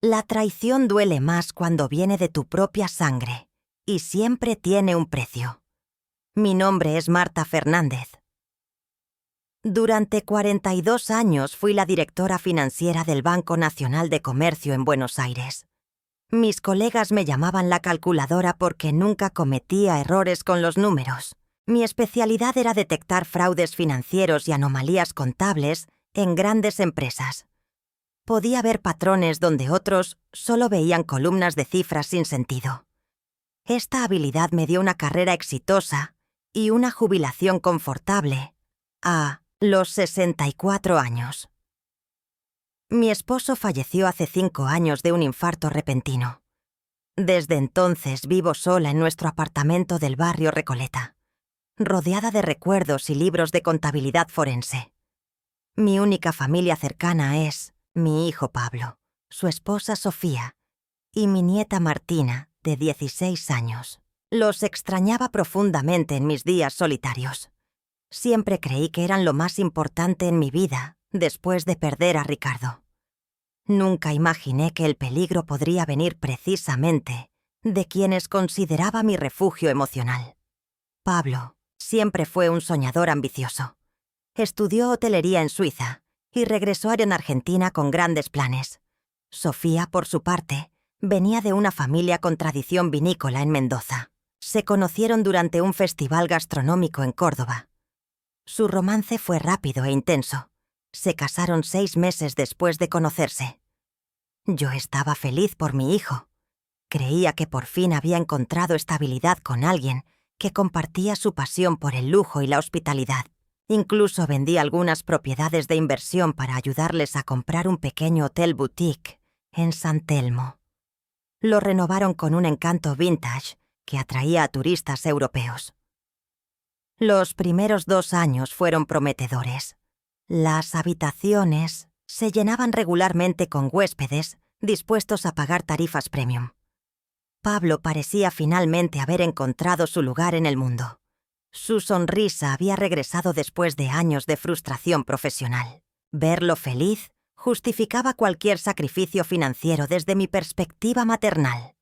La traición duele más cuando viene de tu propia sangre, y siempre tiene un precio. Mi nombre es Marta Fernández. Durante 42 años fui la directora financiera del Banco Nacional de Comercio en Buenos Aires. Mis colegas me llamaban la calculadora porque nunca cometía errores con los números. Mi especialidad era detectar fraudes financieros y anomalías contables en grandes empresas. Podía ver patrones donde otros solo veían columnas de cifras sin sentido. Esta habilidad me dio una carrera exitosa y una jubilación confortable a los 64 años. Mi esposo falleció hace 5 años de un infarto repentino. Desde entonces vivo sola en nuestro apartamento del barrio Recoleta, rodeada de recuerdos y libros de contabilidad forense. Mi única familia cercana es mi hijo Pablo, su esposa Sofía y mi nieta Martina, de 16 años. Los extrañaba profundamente en mis días solitarios. Siempre creí que eran lo más importante en mi vida después de perder a Ricardo. Nunca imaginé que el peligro podría venir precisamente de quienes consideraba mi refugio emocional. Pablo siempre fue un soñador ambicioso. Estudió hotelería en Suiza y regresó en Argentina con grandes planes. Sofía, por su parte, venía de una familia con tradición vinícola en Mendoza. Se conocieron durante un festival gastronómico en Córdoba. Su romance fue rápido e intenso. Se casaron 6 meses después de conocerse. Yo estaba feliz por mi hijo. Creía que por fin había encontrado estabilidad con alguien que compartía su pasión por el lujo y la hospitalidad. Incluso vendí algunas propiedades de inversión para ayudarles a comprar un pequeño hotel boutique en San Telmo. Lo renovaron con un encanto vintage que atraía a turistas europeos. Los primeros 2 años fueron prometedores. Las habitaciones se llenaban regularmente con huéspedes dispuestos a pagar tarifas premium. Pablo parecía finalmente haber encontrado su lugar en el mundo. Su sonrisa había regresado después de años de frustración profesional. Verlo feliz justificaba cualquier sacrificio financiero desde mi perspectiva maternal.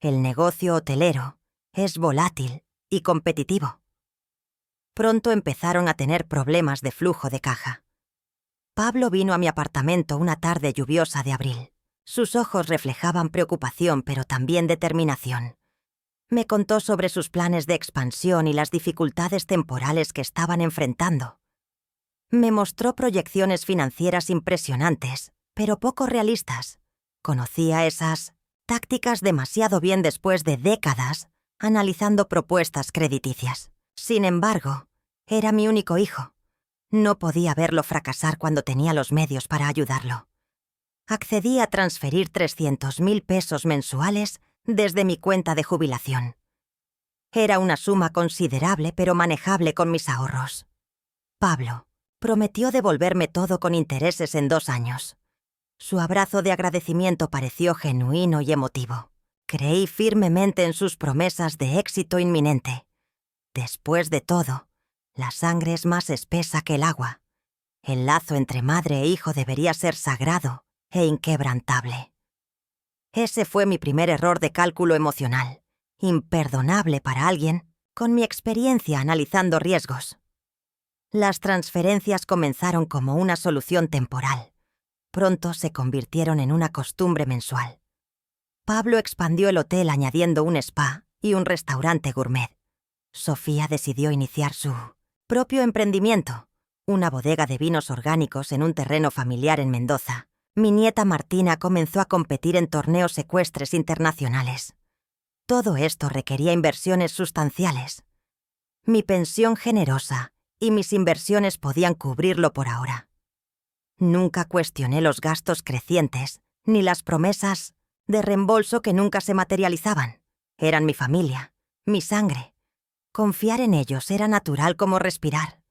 El negocio hotelero es volátil y competitivo. Pronto empezaron a tener problemas de flujo de caja. Pablo vino a mi apartamento una tarde lluviosa de abril. Sus ojos reflejaban preocupación, pero también determinación. Me contó sobre sus planes de expansión y las dificultades temporales que estaban enfrentando. Me mostró proyecciones financieras impresionantes, pero poco realistas. Conocía esas tácticas demasiado bien después de décadas analizando propuestas crediticias. Sin embargo, era mi único hijo. No podía verlo fracasar cuando tenía los medios para ayudarlo. Accedí a transferir 300.000 pesos mensuales desde mi cuenta de jubilación. Era una suma considerable pero manejable con mis ahorros. Pablo prometió devolverme todo con intereses en 2 años. Su abrazo de agradecimiento pareció genuino y emotivo. Creí firmemente en sus promesas de éxito inminente. Después de todo, la sangre es más espesa que el agua. El lazo entre madre e hijo debería ser sagrado e inquebrantable. Ese fue mi primer error de cálculo emocional, imperdonable para alguien con mi experiencia analizando riesgos. Las transferencias comenzaron como una solución temporal. Pronto se convirtieron en una costumbre mensual. Pablo expandió el hotel añadiendo un spa y un restaurante gourmet. Sofía decidió iniciar su propio emprendimiento, una bodega de vinos orgánicos en un terreno familiar en Mendoza. Mi nieta Martina comenzó a competir en torneos ecuestres internacionales. Todo esto requería inversiones sustanciales. Mi pensión generosa y mis inversiones podían cubrirlo por ahora. Nunca cuestioné los gastos crecientes, ni las promesas de reembolso que nunca se materializaban. Eran mi familia, mi sangre. Confiar en ellos era natural como respirar.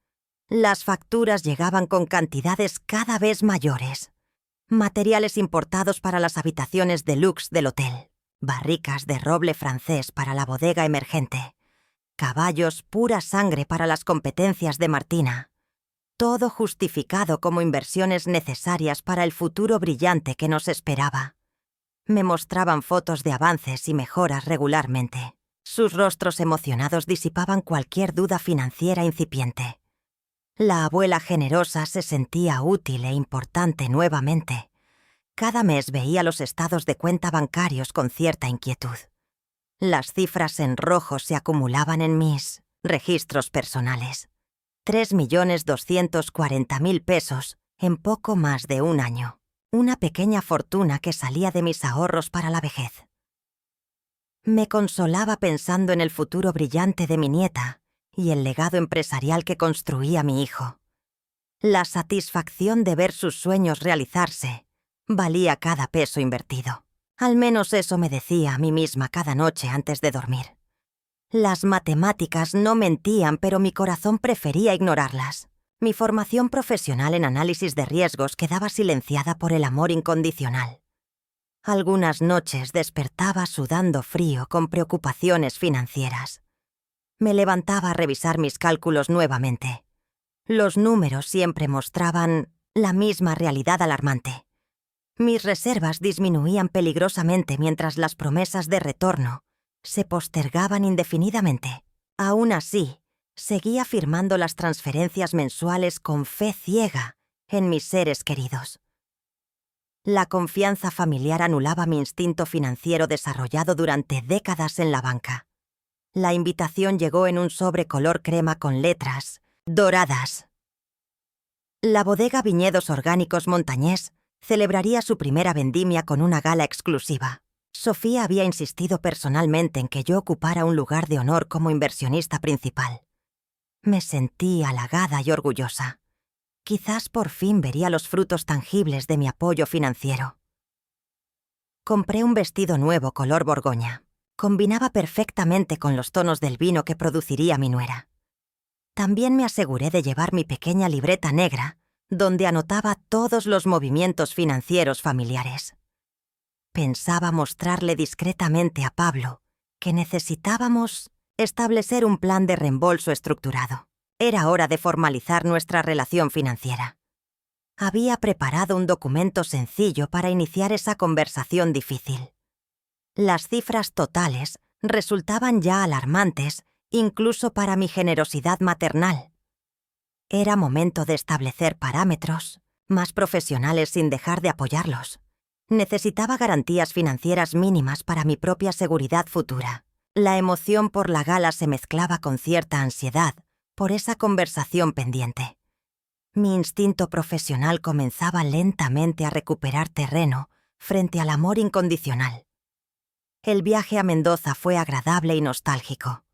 Las facturas llegaban con cantidades cada vez mayores. Materiales importados para las habitaciones deluxe del hotel, barricas de roble francés para la bodega emergente, caballos pura sangre para las competencias de Martina. Todo justificado como inversiones necesarias para el futuro brillante que nos esperaba. Me mostraban fotos de avances y mejoras regularmente. Sus rostros emocionados disipaban cualquier duda financiera incipiente. La abuela generosa se sentía útil e importante nuevamente. Cada mes veía los estados de cuenta bancarios con cierta inquietud. Las cifras en rojo se acumulaban en mis registros personales. 3.240.000 pesos en poco más de un año. Una pequeña fortuna que salía de mis ahorros para la vejez. Me consolaba pensando en el futuro brillante de mi nieta y el legado empresarial que construía mi hijo. La satisfacción de ver sus sueños realizarse valía cada peso invertido. Al menos eso me decía a mí misma cada noche antes de dormir. Las matemáticas no mentían, pero mi corazón prefería ignorarlas. Mi formación profesional en análisis de riesgos quedaba silenciada por el amor incondicional. Algunas noches despertaba sudando frío con preocupaciones financieras. Me levantaba a revisar mis cálculos nuevamente. Los números siempre mostraban la misma realidad alarmante. Mis reservas disminuían peligrosamente mientras las promesas de retorno se postergaban indefinidamente. Aún así, seguía firmando las transferencias mensuales con fe ciega en mis seres queridos. La confianza familiar anulaba mi instinto financiero desarrollado durante décadas en la banca. La invitación llegó en un sobre color crema con letras doradas. La bodega Viñedos Orgánicos Montañés celebraría su primera vendimia con una gala exclusiva. Sofía había insistido personalmente en que yo ocupara un lugar de honor como inversionista principal. Me sentí halagada y orgullosa. Quizás por fin vería los frutos tangibles de mi apoyo financiero. Compré un vestido nuevo color borgoña. Combinaba perfectamente con los tonos del vino que produciría mi nuera. También me aseguré de llevar mi pequeña libreta negra, donde anotaba todos los movimientos financieros familiares. Pensaba mostrarle discretamente a Pablo que necesitábamos establecer un plan de reembolso estructurado. Era hora de formalizar nuestra relación financiera. Había preparado un documento sencillo para iniciar esa conversación difícil. Las cifras totales resultaban ya alarmantes, incluso para mi generosidad maternal. Era momento de establecer parámetros más profesionales sin dejar de apoyarlos. Necesitaba garantías financieras mínimas para mi propia seguridad futura. La emoción por la gala se mezclaba con cierta ansiedad por esa conversación pendiente. Mi instinto profesional comenzaba lentamente a recuperar terreno frente al amor incondicional. El viaje a Mendoza fue agradable y nostálgico.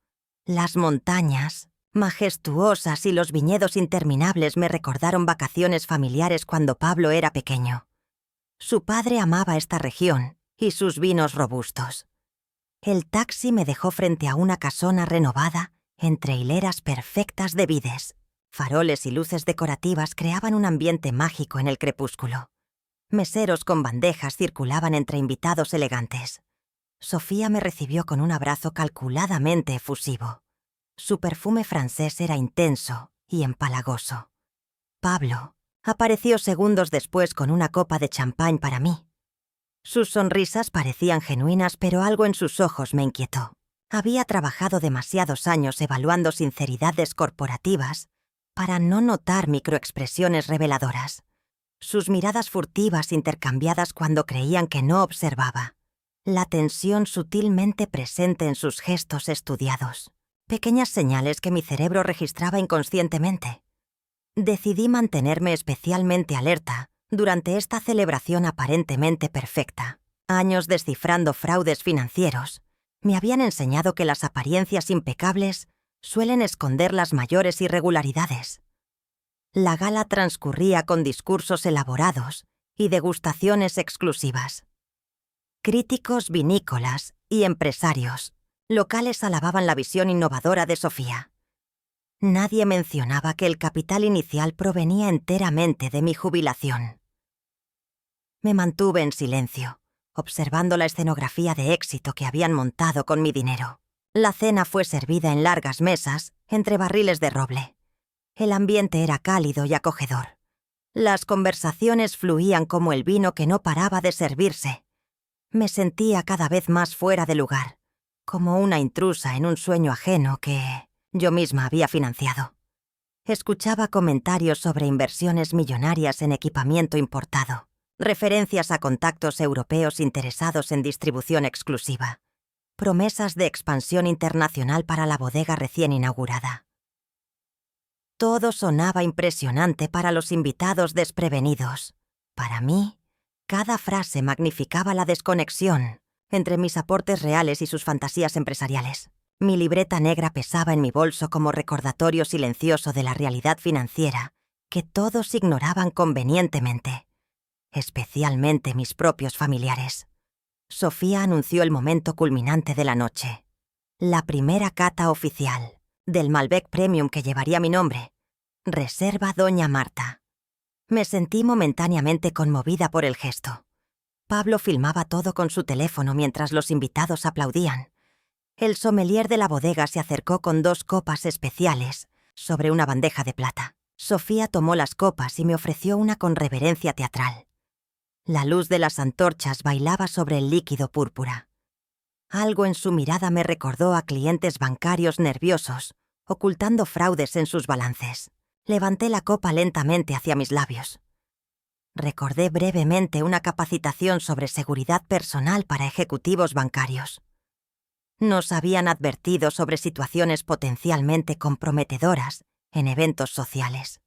Las montañas, majestuosas, y los viñedos interminables me recordaron vacaciones familiares cuando Pablo era pequeño. Su padre amaba esta región y sus vinos robustos. El taxi me dejó frente a una casona renovada entre hileras perfectas de vides. Faroles y luces decorativas creaban un ambiente mágico en el crepúsculo. Meseros con bandejas circulaban entre invitados elegantes. Sofía me recibió con un abrazo calculadamente efusivo. Su perfume francés era intenso y empalagoso. Pablo apareció segundos después con una copa de champán para mí. Sus sonrisas parecían genuinas, pero algo en sus ojos me inquietó. Había trabajado demasiados años evaluando sinceridades corporativas para no notar microexpresiones reveladoras. Sus miradas furtivas intercambiadas cuando creían que no observaba. La tensión sutilmente presente en sus gestos estudiados. Pequeñas señales que mi cerebro registraba inconscientemente. Decidí mantenerme especialmente alerta durante esta celebración aparentemente perfecta. Años descifrando fraudes financieros me habían enseñado que las apariencias impecables suelen esconder las mayores irregularidades. La gala transcurría con discursos elaborados y degustaciones exclusivas. Críticos vinícolas y empresarios locales alababan la visión innovadora de Sofía. Nadie mencionaba que el capital inicial provenía enteramente de mi jubilación. Me mantuve en silencio, observando la escenografía de éxito que habían montado con mi dinero. La cena fue servida en largas mesas, entre barriles de roble. El ambiente era cálido y acogedor. Las conversaciones fluían como el vino que no paraba de servirse. Me sentía cada vez más fuera de lugar, como una intrusa en un sueño ajeno que yo misma había financiado. Escuchaba comentarios sobre inversiones millonarias en equipamiento importado, referencias a contactos europeos interesados en distribución exclusiva, promesas de expansión internacional para la bodega recién inaugurada. Todo sonaba impresionante para los invitados desprevenidos. Para mí, cada frase magnificaba la desconexión entre mis aportes reales y sus fantasías empresariales. Mi libreta negra pesaba en mi bolso como recordatorio silencioso de la realidad financiera que todos ignoraban convenientemente, especialmente mis propios familiares. Sofía anunció el momento culminante de la noche. La primera cata oficial del Malbec Premium que llevaría mi nombre. Reserva Doña Marta. Me sentí momentáneamente conmovida por el gesto. Pablo filmaba todo con su teléfono mientras los invitados aplaudían. El sommelier de la bodega se acercó con 2 copas especiales sobre una bandeja de plata. Sofía tomó las copas y me ofreció una con reverencia teatral. La luz de las antorchas bailaba sobre el líquido púrpura. Algo en su mirada me recordó a clientes bancarios nerviosos, ocultando fraudes en sus balances. Levanté la copa lentamente hacia mis labios. Recordé brevemente una capacitación sobre seguridad personal para ejecutivos bancarios. Nos habían advertido sobre situaciones potencialmente comprometedoras en eventos sociales.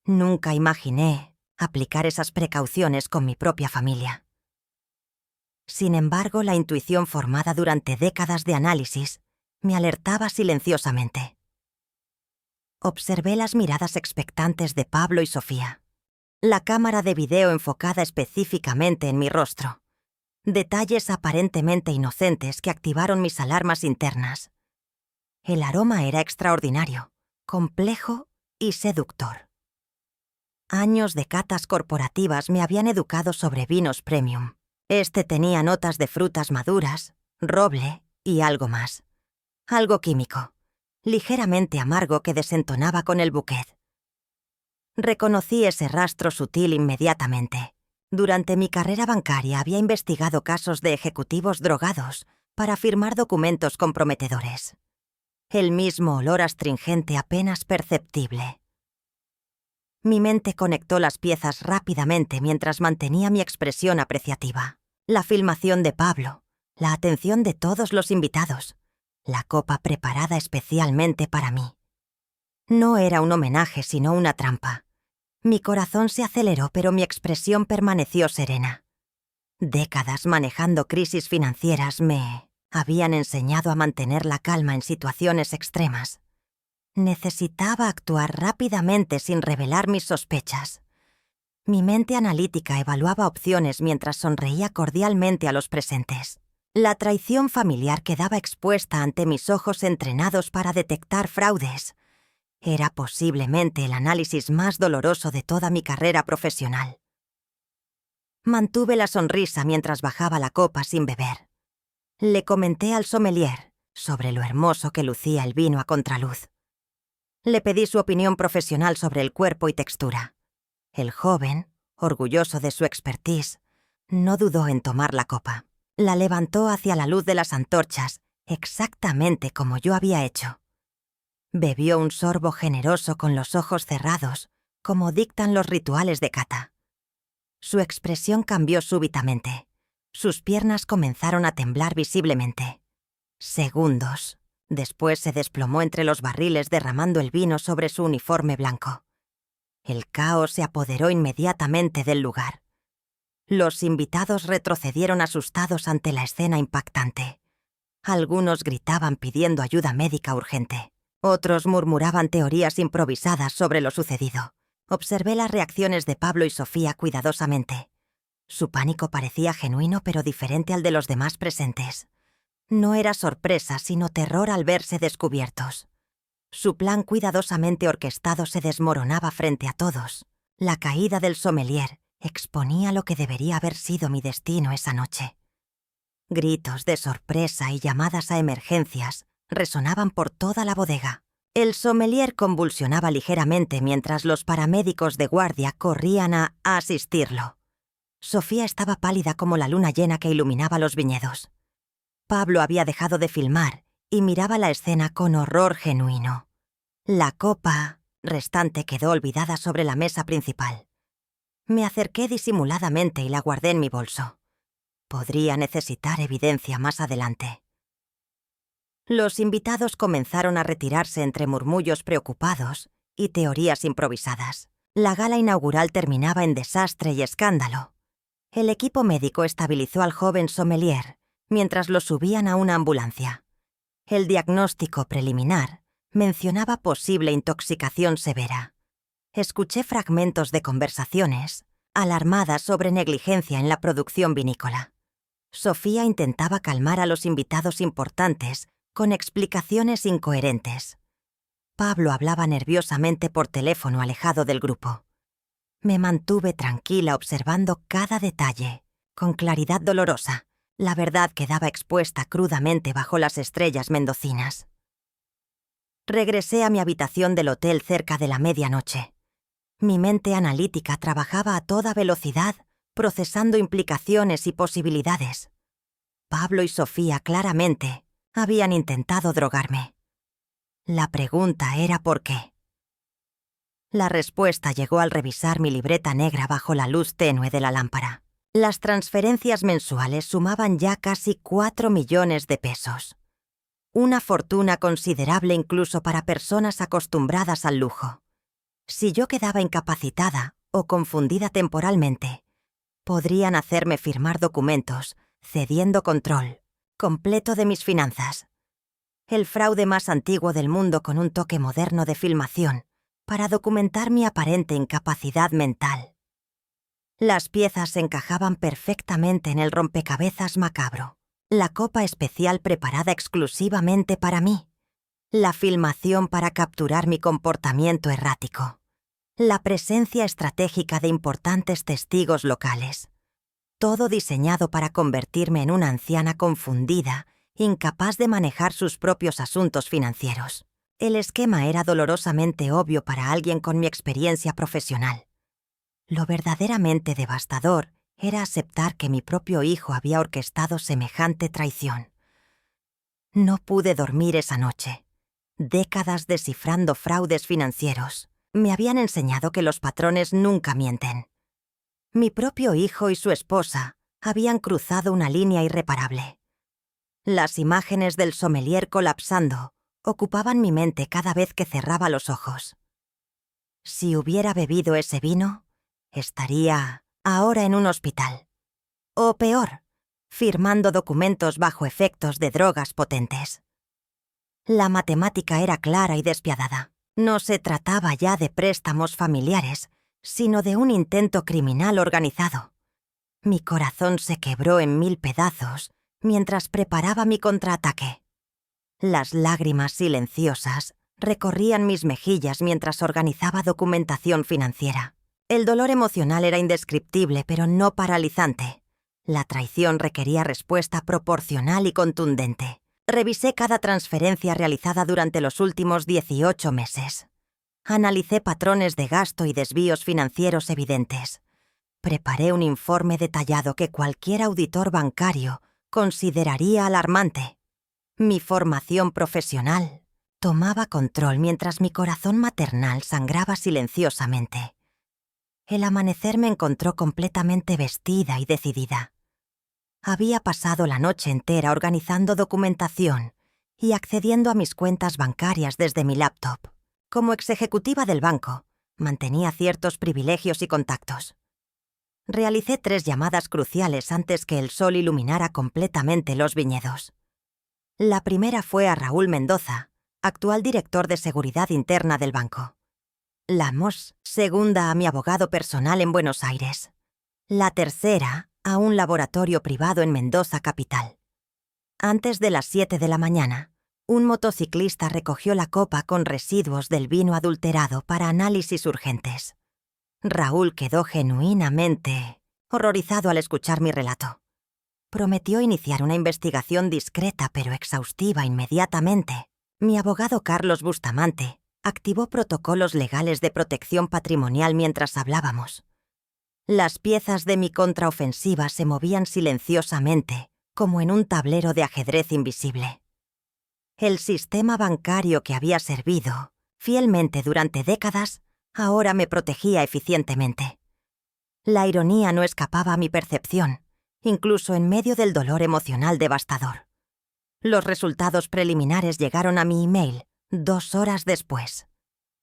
Nunca imaginé aplicar esas precauciones con mi propia familia. Sin embargo, la intuición formada durante décadas de análisis me alertaba silenciosamente. Observé las miradas expectantes de Pablo y Sofía. La cámara de video enfocada específicamente en mi rostro. Detalles aparentemente inocentes que activaron mis alarmas internas. El aroma era extraordinario, complejo y seductor. Años de catas corporativas me habían educado sobre vinos premium. Este tenía notas de frutas maduras, roble y algo más. Algo químico, ligeramente amargo que desentonaba con el bouquet. Reconocí ese rastro sutil inmediatamente. Durante mi carrera bancaria había investigado casos de ejecutivos drogados para firmar documentos comprometedores. El mismo olor astringente apenas perceptible. Mi mente conectó las piezas rápidamente mientras mantenía mi expresión apreciativa. La filmación de Pablo, la atención de todos los invitados, la copa preparada especialmente para mí. No era un homenaje, sino una trampa. Mi corazón se aceleró, pero mi expresión permaneció serena. Décadas manejando crisis financieras me habían enseñado a mantener la calma en situaciones extremas. Necesitaba actuar rápidamente sin revelar mis sospechas. Mi mente analítica evaluaba opciones mientras sonreía cordialmente a los presentes. La traición familiar quedaba expuesta ante mis ojos entrenados para detectar fraudes. Era posiblemente el análisis más doloroso de toda mi carrera profesional. Mantuve la sonrisa mientras bajaba la copa sin beber. Le comenté al sommelier sobre lo hermoso que lucía el vino a contraluz. Le pedí su opinión profesional sobre el cuerpo y textura. El joven, orgulloso de su expertise, no dudó en tomar la copa. La levantó hacia la luz de las antorchas, exactamente como yo había hecho. Bebió un sorbo generoso con los ojos cerrados, como dictan los rituales de cata. Su expresión cambió súbitamente. Sus piernas comenzaron a temblar visiblemente. Segundos. Después se desplomó entre los barriles derramando el vino sobre su uniforme blanco. El caos se apoderó inmediatamente del lugar. Los invitados retrocedieron asustados ante la escena impactante. Algunos gritaban pidiendo ayuda médica urgente. Otros murmuraban teorías improvisadas sobre lo sucedido. Observé las reacciones de Pablo y Sofía cuidadosamente. Su pánico parecía genuino pero diferente al de los demás presentes. No era sorpresa, sino terror al verse descubiertos. Su plan cuidadosamente orquestado se desmoronaba frente a todos. La caída del sommelier exponía lo que debería haber sido mi destino esa noche. Gritos de sorpresa y llamadas a emergencias resonaban por toda la bodega. El sommelier convulsionaba ligeramente mientras los paramédicos de guardia corrían a asistirlo. Sofía estaba pálida como la luna llena que iluminaba los viñedos. Pablo había dejado de filmar y miraba la escena con horror genuino. La copa restante quedó olvidada sobre la mesa principal. Me acerqué disimuladamente y la guardé en mi bolso. Podría necesitar evidencia más adelante. Los invitados comenzaron a retirarse entre murmullos preocupados y teorías improvisadas. La gala inaugural terminaba en desastre y escándalo. El equipo médico estabilizó al joven sommelier mientras lo subían a una ambulancia. El diagnóstico preliminar mencionaba posible intoxicación severa. Escuché fragmentos de conversaciones alarmadas sobre negligencia en la producción vinícola. Sofía intentaba calmar a los invitados importantes con explicaciones incoherentes. Pablo hablaba nerviosamente por teléfono alejado del grupo. Me mantuve tranquila observando cada detalle, con claridad dolorosa. La verdad quedaba expuesta crudamente bajo las estrellas mendocinas. Regresé a mi habitación del hotel cerca de la medianoche. Mi mente analítica trabajaba a toda velocidad, procesando implicaciones y posibilidades. Pablo y Sofía claramente habían intentado drogarme. La pregunta era ¿por qué? La respuesta llegó al revisar mi libreta negra bajo la luz tenue de la lámpara. Las transferencias mensuales sumaban ya casi 4 millones de pesos. Una fortuna considerable incluso para personas acostumbradas al lujo. Si yo quedaba incapacitada o confundida temporalmente, podrían hacerme firmar documentos, cediendo control completo de mis finanzas. El fraude más antiguo del mundo con un toque moderno de filmación para documentar mi aparente incapacidad mental. Las piezas se encajaban perfectamente en el rompecabezas macabro. La copa especial preparada exclusivamente para mí. La filmación para capturar mi comportamiento errático. La presencia estratégica de importantes testigos locales. Todo diseñado para convertirme en una anciana confundida, incapaz de manejar sus propios asuntos financieros. El esquema era dolorosamente obvio para alguien con mi experiencia profesional. Lo verdaderamente devastador era aceptar que mi propio hijo había orquestado semejante traición. No pude dormir esa noche. Décadas descifrando fraudes financieros me habían enseñado que los patrones nunca mienten. Mi propio hijo y su esposa habían cruzado una línea irreparable. Las imágenes del sommelier colapsando ocupaban mi mente cada vez que cerraba los ojos. Si hubiera bebido ese vino, estaría ahora en un hospital. O peor, firmando documentos bajo efectos de drogas potentes. La matemática era clara y despiadada. No se trataba ya de préstamos familiares, sino de un intento criminal organizado. Mi corazón se quebró en 1000 pedazos mientras preparaba mi contraataque. Las lágrimas silenciosas recorrían mis mejillas mientras organizaba documentación financiera. El dolor emocional era indescriptible, pero no paralizante. La traición requería respuesta proporcional y contundente. Revisé cada transferencia realizada durante los últimos 18 meses. Analicé patrones de gasto y desvíos financieros evidentes. Preparé un informe detallado que cualquier auditor bancario consideraría alarmante. Mi formación profesional tomaba control mientras mi corazón maternal sangraba silenciosamente. El amanecer me encontró completamente vestida y decidida. Había pasado la noche entera organizando documentación y accediendo a mis cuentas bancarias desde mi laptop. Como executiva del banco, mantenía ciertos privilegios y contactos. Realicé 3 llamadas cruciales antes que el sol iluminara completamente los viñedos. La primera fue a Raúl Mendoza, actual director de seguridad interna del banco. La segunda a mi abogado personal en Buenos Aires. La tercera a un laboratorio privado en Mendoza capital. Antes de las 7 de la mañana, un motociclista recogió la copa con residuos del vino adulterado para análisis urgentes. Raúl quedó genuinamente horrorizado al escuchar mi relato. Prometió iniciar una investigación discreta pero exhaustiva inmediatamente. Mi abogado Carlos Bustamante activó protocolos legales de protección patrimonial mientras hablábamos. Las piezas de mi contraofensiva se movían silenciosamente, como en un tablero de ajedrez invisible. El sistema bancario que había servido fielmente durante décadas ahora me protegía eficientemente. La ironía no escapaba a mi percepción, incluso en medio del dolor emocional devastador. Los resultados preliminares llegaron a mi email 2 horas después.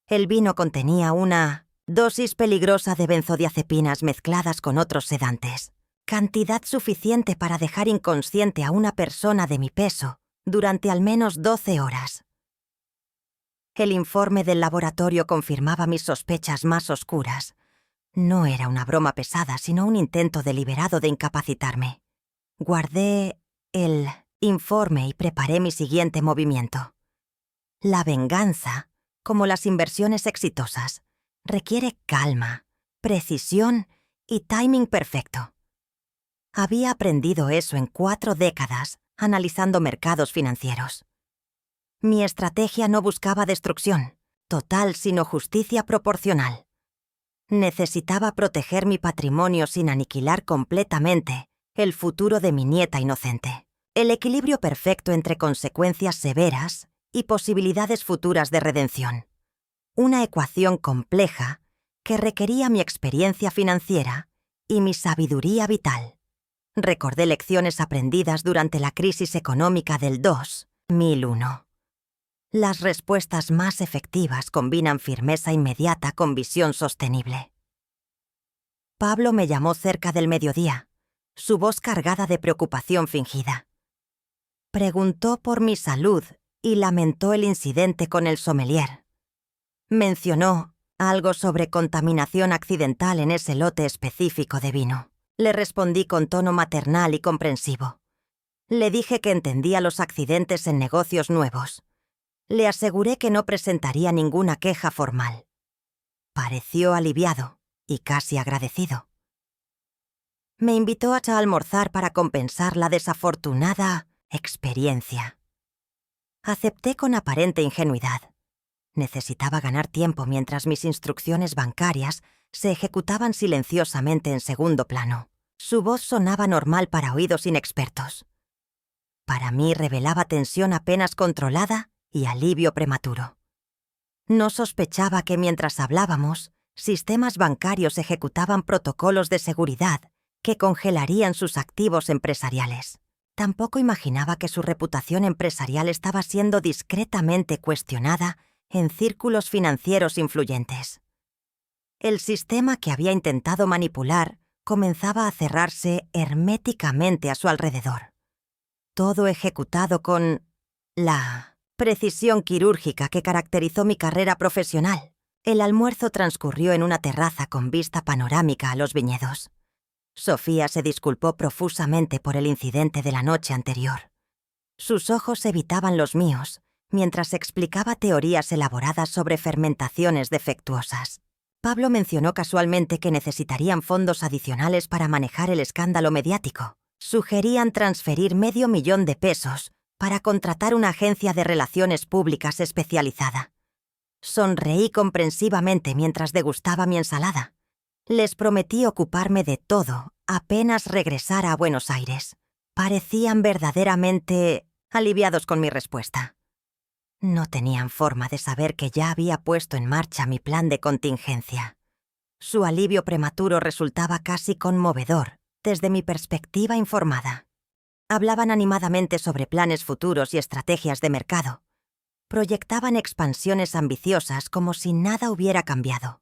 El vino contenía una dosis peligrosa de benzodiazepinas mezcladas con otros sedantes, cantidad suficiente para dejar inconsciente a una persona de mi peso durante al menos 12 horas. El informe del laboratorio confirmaba mis sospechas más oscuras. No era una broma pesada, sino un intento deliberado de incapacitarme. Guardé el informe y preparé mi siguiente movimiento. La venganza, como las inversiones exitosas, requiere calma, precisión y timing perfecto. Había aprendido eso en 4 décadas analizando mercados financieros. Mi estrategia no buscaba destrucción total, sino justicia proporcional. Necesitaba proteger mi patrimonio sin aniquilar completamente el futuro de mi nieta inocente. El equilibrio perfecto entre consecuencias severas y posibilidades futuras de redención. Una ecuación compleja que requería mi experiencia financiera y mi sabiduría vital. Recordé lecciones aprendidas durante la crisis económica del 2001. Las respuestas más efectivas combinan firmeza inmediata con visión sostenible. Pablo me llamó cerca del mediodía, su voz cargada de preocupación fingida. Preguntó por mi salud y lamentó el incidente con el sommelier. Mencionó algo sobre contaminación accidental en ese lote específico de vino. Le respondí con tono maternal y comprensivo. Le dije que entendía los accidentes en negocios nuevos. Le aseguré que no presentaría ninguna queja formal. Pareció aliviado y casi agradecido. Me invitó a almorzar para compensar la desafortunada experiencia. Acepté con aparente ingenuidad. Necesitaba ganar tiempo mientras mis instrucciones bancarias se ejecutaban silenciosamente en segundo plano. Su voz sonaba normal para oídos inexpertos. Para mí revelaba tensión apenas controlada y alivio prematuro. No sospechaba que mientras hablábamos, sistemas bancarios ejecutaban protocolos de seguridad que congelarían sus activos empresariales. Tampoco imaginaba que su reputación empresarial estaba siendo discretamente cuestionada en círculos financieros influyentes. El sistema que había intentado manipular comenzaba a cerrarse herméticamente a su alrededor. Todo ejecutado con la precisión quirúrgica que caracterizó mi carrera profesional. El almuerzo transcurrió en una terraza con vista panorámica a los viñedos. Sofía se disculpó profusamente por el incidente de la noche anterior. Sus ojos evitaban los míos mientras explicaba teorías elaboradas sobre fermentaciones defectuosas. Pablo mencionó casualmente que necesitarían fondos adicionales para manejar el escándalo mediático. Sugerían transferir $500,000 para contratar una agencia de relaciones públicas especializada. Sonreí comprensivamente mientras degustaba mi ensalada. Les prometí ocuparme de todo apenas regresara a Buenos Aires. Parecían verdaderamente aliviados con mi respuesta. No tenían forma de saber que ya había puesto en marcha mi plan de contingencia. Su alivio prematuro resultaba casi conmovedor desde mi perspectiva informada. Hablaban animadamente sobre planes futuros y estrategias de mercado. Proyectaban expansiones ambiciosas como si nada hubiera cambiado.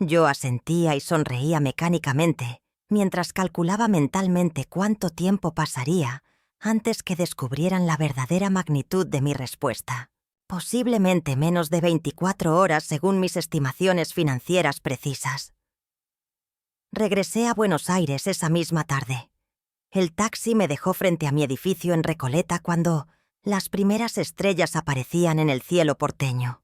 Yo asentía y sonreía mecánicamente mientras calculaba mentalmente cuánto tiempo pasaría antes que descubrieran la verdadera magnitud de mi respuesta. Posiblemente menos de 24 horas según mis estimaciones financieras precisas. Regresé a Buenos Aires esa misma tarde. El taxi me dejó frente a mi edificio en Recoleta cuando las primeras estrellas aparecían en el cielo porteño.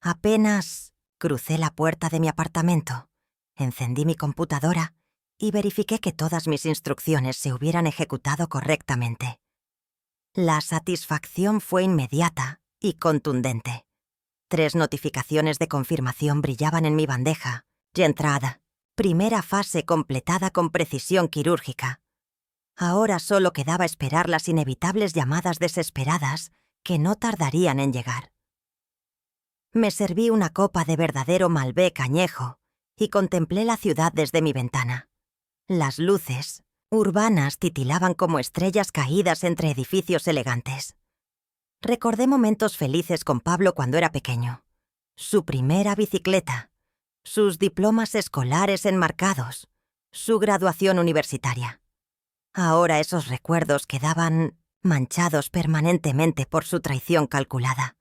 Apenas crucé la puerta de mi apartamento, encendí mi computadora y verifiqué que todas mis instrucciones se hubieran ejecutado correctamente. La satisfacción fue inmediata y contundente. 3 notificaciones de confirmación brillaban en mi bandeja. Ya entrada. Primera fase completada con precisión quirúrgica. Ahora solo quedaba esperar las inevitables llamadas desesperadas que no tardarían en llegar. Me serví una copa de verdadero Malbec añejo y contemplé la ciudad desde mi ventana. Las luces urbanas titilaban como estrellas caídas entre edificios elegantes. Recordé momentos felices con Pablo cuando era pequeño. Su primera bicicleta, sus diplomas escolares enmarcados, su graduación universitaria. Ahora esos recuerdos quedaban manchados permanentemente por su traición calculada.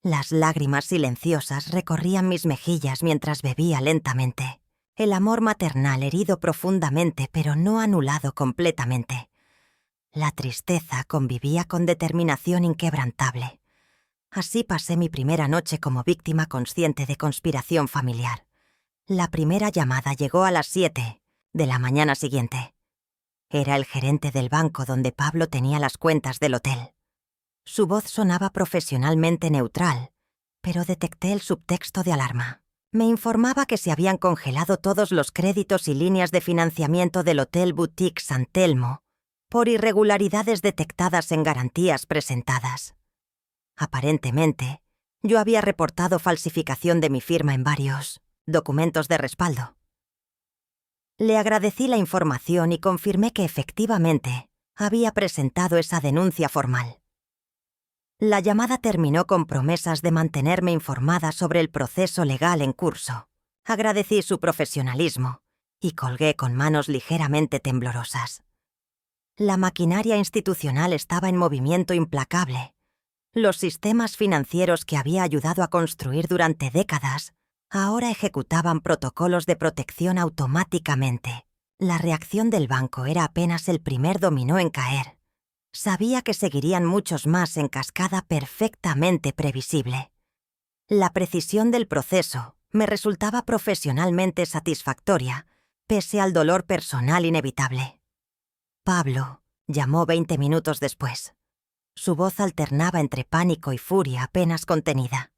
Las lágrimas silenciosas recorrían mis mejillas mientras bebía lentamente. El amor maternal herido profundamente, pero no anulado completamente. La tristeza convivía con determinación inquebrantable. Así pasé mi primera noche como víctima consciente de conspiración familiar. La primera llamada llegó a las 7 de la mañana siguiente. Era el gerente del banco donde Pablo tenía las cuentas del hotel. Su voz sonaba profesionalmente neutral, pero detecté el subtexto de alarma. Me informaba que se habían congelado todos los créditos y líneas de financiamiento del Hotel Boutique San Telmo por irregularidades detectadas en garantías presentadas. Aparentemente, yo había reportado falsificación de mi firma en varios documentos de respaldo. Le agradecí la información y confirmé que efectivamente había presentado esa denuncia formal. La llamada terminó con promesas de mantenerme informada sobre el proceso legal en curso. Agradecí su profesionalismo y colgué con manos ligeramente temblorosas. La maquinaria institucional estaba en movimiento implacable. Los sistemas financieros que había ayudado a construir durante décadas ahora ejecutaban protocolos de protección automáticamente. La reacción del banco era apenas el primer dominó en caer. Sabía que seguirían muchos más en cascada perfectamente previsible. La precisión del proceso me resultaba profesionalmente satisfactoria, pese al dolor personal inevitable. Pablo llamó 20 minutos después. Su voz alternaba entre pánico y furia apenas contenida.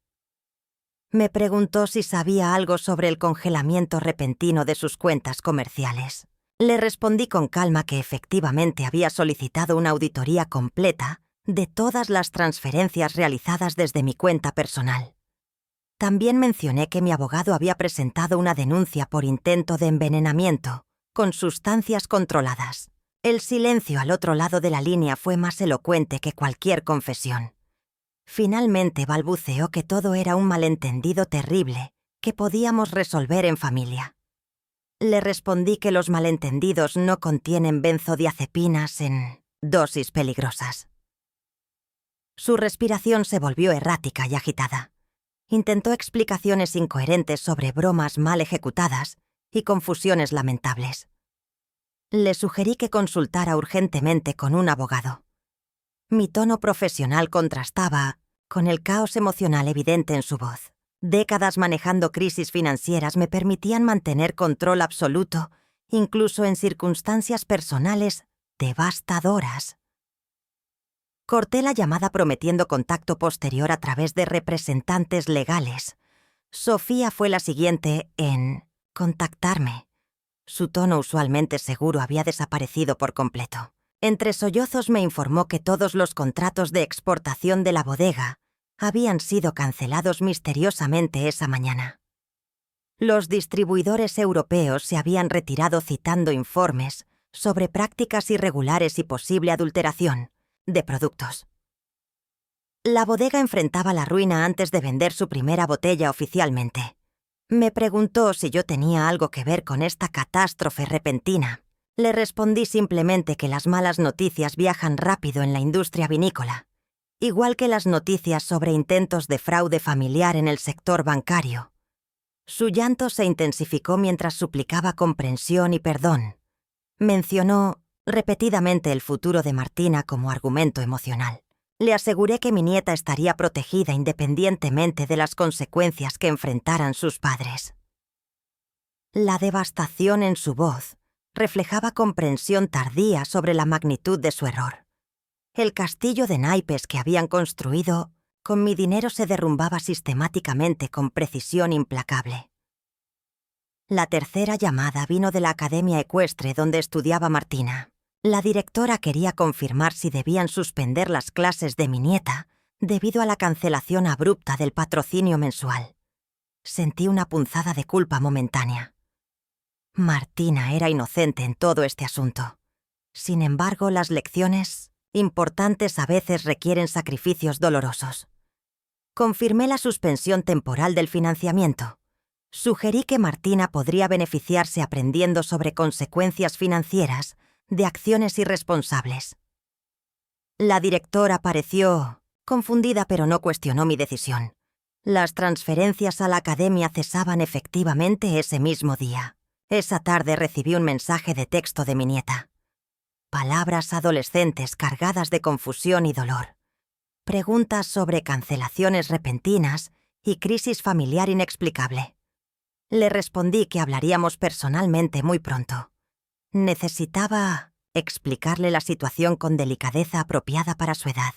Me preguntó si sabía algo sobre el congelamiento repentino de sus cuentas comerciales. Le respondí con calma que efectivamente había solicitado una auditoría completa de todas las transferencias realizadas desde mi cuenta personal. También mencioné que mi abogado había presentado una denuncia por intento de envenenamiento con sustancias controladas. El silencio al otro lado de la línea fue más elocuente que cualquier confesión. Finalmente balbuceó que todo era un malentendido terrible que podíamos resolver en familia. Le respondí que los malentendidos no contienen benzodiazepinas en dosis peligrosas. Su respiración se volvió errática y agitada. Intentó explicaciones incoherentes sobre bromas mal ejecutadas y confusiones lamentables. Le sugerí que consultara urgentemente con un abogado. Mi tono profesional contrastaba con el caos emocional evidente en su voz. Décadas manejando crisis financieras me permitían mantener control absoluto, incluso en circunstancias personales devastadoras. Corté la llamada prometiendo contacto posterior a través de representantes legales. Sofía fue la siguiente en contactarme. Su tono usualmente seguro había desaparecido por completo. Entre sollozos me informó que todos los contratos de exportación de la bodega habían sido cancelados misteriosamente esa mañana. Los distribuidores europeos se habían retirado citando informes sobre prácticas irregulares y posible adulteración de productos. La bodega enfrentaba la ruina antes de vender su primera botella oficialmente. Me preguntó si yo tenía algo que ver con esta catástrofe repentina. Le respondí simplemente que las malas noticias viajan rápido en la industria vinícola, igual que las noticias sobre intentos de fraude familiar en el sector bancario. Su llanto se intensificó mientras suplicaba comprensión y perdón. Mencionó repetidamente el futuro de Martina como argumento emocional. Le aseguré que mi nieta estaría protegida independientemente de las consecuencias que enfrentaran sus padres. La devastación en su voz reflejaba comprensión tardía sobre la magnitud de su error. El castillo de naipes que habían construido con mi dinero se derrumbaba sistemáticamente con precisión implacable. La tercera llamada vino de la academia ecuestre donde estudiaba Martina. La directora quería confirmar si debían suspender las clases de mi nieta debido a la cancelación abrupta del patrocinio mensual. Sentí una punzada de culpa momentánea. Martina era inocente en todo este asunto. Sin embargo, las lecciones importantes a veces requieren sacrificios dolorosos. Confirmé la suspensión temporal del financiamiento. Sugerí que Martina podría beneficiarse aprendiendo sobre consecuencias financieras de acciones irresponsables. La directora pareció confundida, pero no cuestionó mi decisión. Las transferencias a la academia cesaban efectivamente ese mismo día. Esa tarde recibí un mensaje de texto de mi nieta. Palabras adolescentes cargadas de confusión y dolor. Preguntas sobre cancelaciones repentinas y crisis familiar inexplicable. Le respondí que hablaríamos personalmente muy pronto. Necesitaba explicarle la situación con delicadeza apropiada para su edad.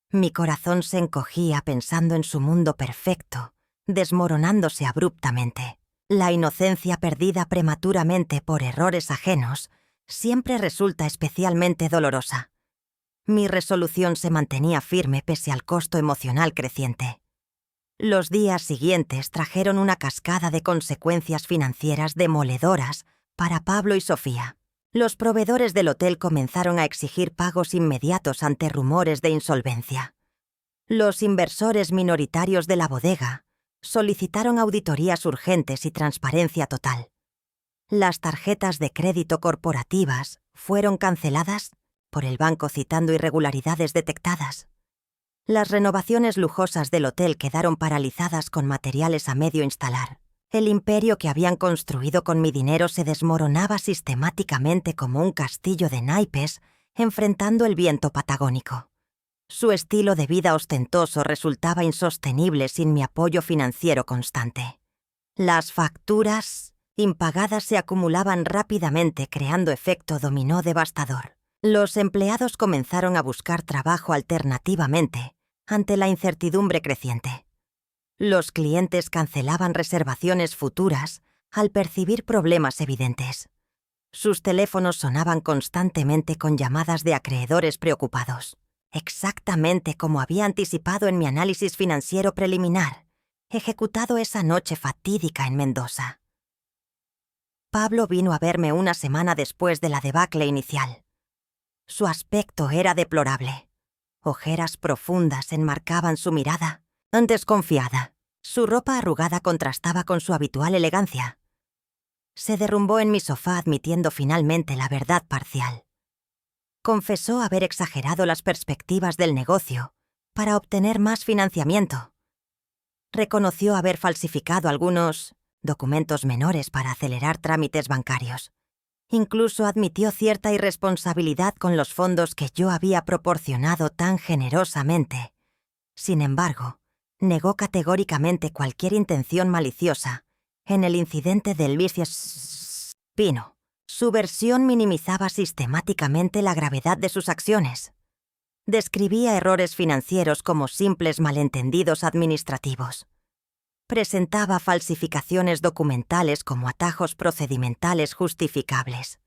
Mi corazón se encogía pensando en su mundo perfecto, desmoronándose abruptamente. La inocencia perdida prematuramente por errores ajenos siempre resulta especialmente dolorosa. Mi resolución se mantenía firme pese al costo emocional creciente. Los días siguientes trajeron una cascada de consecuencias financieras demoledoras para Pablo y Sofía. Los proveedores del hotel comenzaron a exigir pagos inmediatos ante rumores de insolvencia. Los inversores minoritarios de la bodega solicitaron auditorías urgentes y transparencia total. Las tarjetas de crédito corporativas fueron canceladas por el banco citando irregularidades detectadas. Las renovaciones lujosas del hotel quedaron paralizadas con materiales a medio instalar. El imperio que habían construido con mi dinero se desmoronaba sistemáticamente como un castillo de naipes enfrentando el viento patagónico. Su estilo de vida ostentoso resultaba insostenible sin mi apoyo financiero constante. Las facturas impagadas se acumulaban rápidamente creando efecto dominó devastador. Los empleados comenzaron a buscar trabajo alternativamente ante la incertidumbre creciente. Los clientes cancelaban reservaciones futuras al percibir problemas evidentes. Sus teléfonos sonaban constantemente con llamadas de acreedores preocupados. Exactamente como había anticipado en mi análisis financiero preliminar, ejecutado esa noche fatídica en Mendoza. Pablo vino a verme una semana después de la debacle inicial. Su aspecto era deplorable. Ojeras profundas enmarcaban su mirada, desconfiada. Su ropa arrugada contrastaba con su habitual elegancia. Se derrumbó en mi sofá admitiendo finalmente la verdad parcial. Confesó haber exagerado las perspectivas del negocio para obtener más financiamiento. Reconoció haber falsificado algunos documentos menores para acelerar trámites bancarios. Incluso admitió cierta irresponsabilidad con los fondos que yo había proporcionado tan generosamente. Sin embargo, negó categóricamente cualquier intención maliciosa en el incidente del Pino. Su versión minimizaba sistemáticamente la gravedad de sus acciones. Describía errores financieros como simples malentendidos administrativos. Presentaba falsificaciones documentales como atajos procedimentales justificables.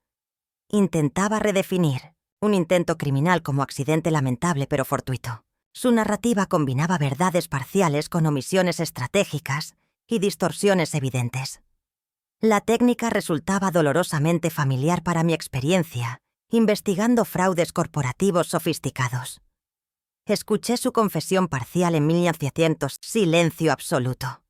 Intentaba redefinir un intento criminal como accidente lamentable pero fortuito. Su narrativa combinaba verdades parciales con omisiones estratégicas y distorsiones evidentes. La técnica resultaba dolorosamente familiar para mi experiencia, investigando fraudes corporativos sofisticados. Escuché su confesión parcial en 1900, silencio absoluto.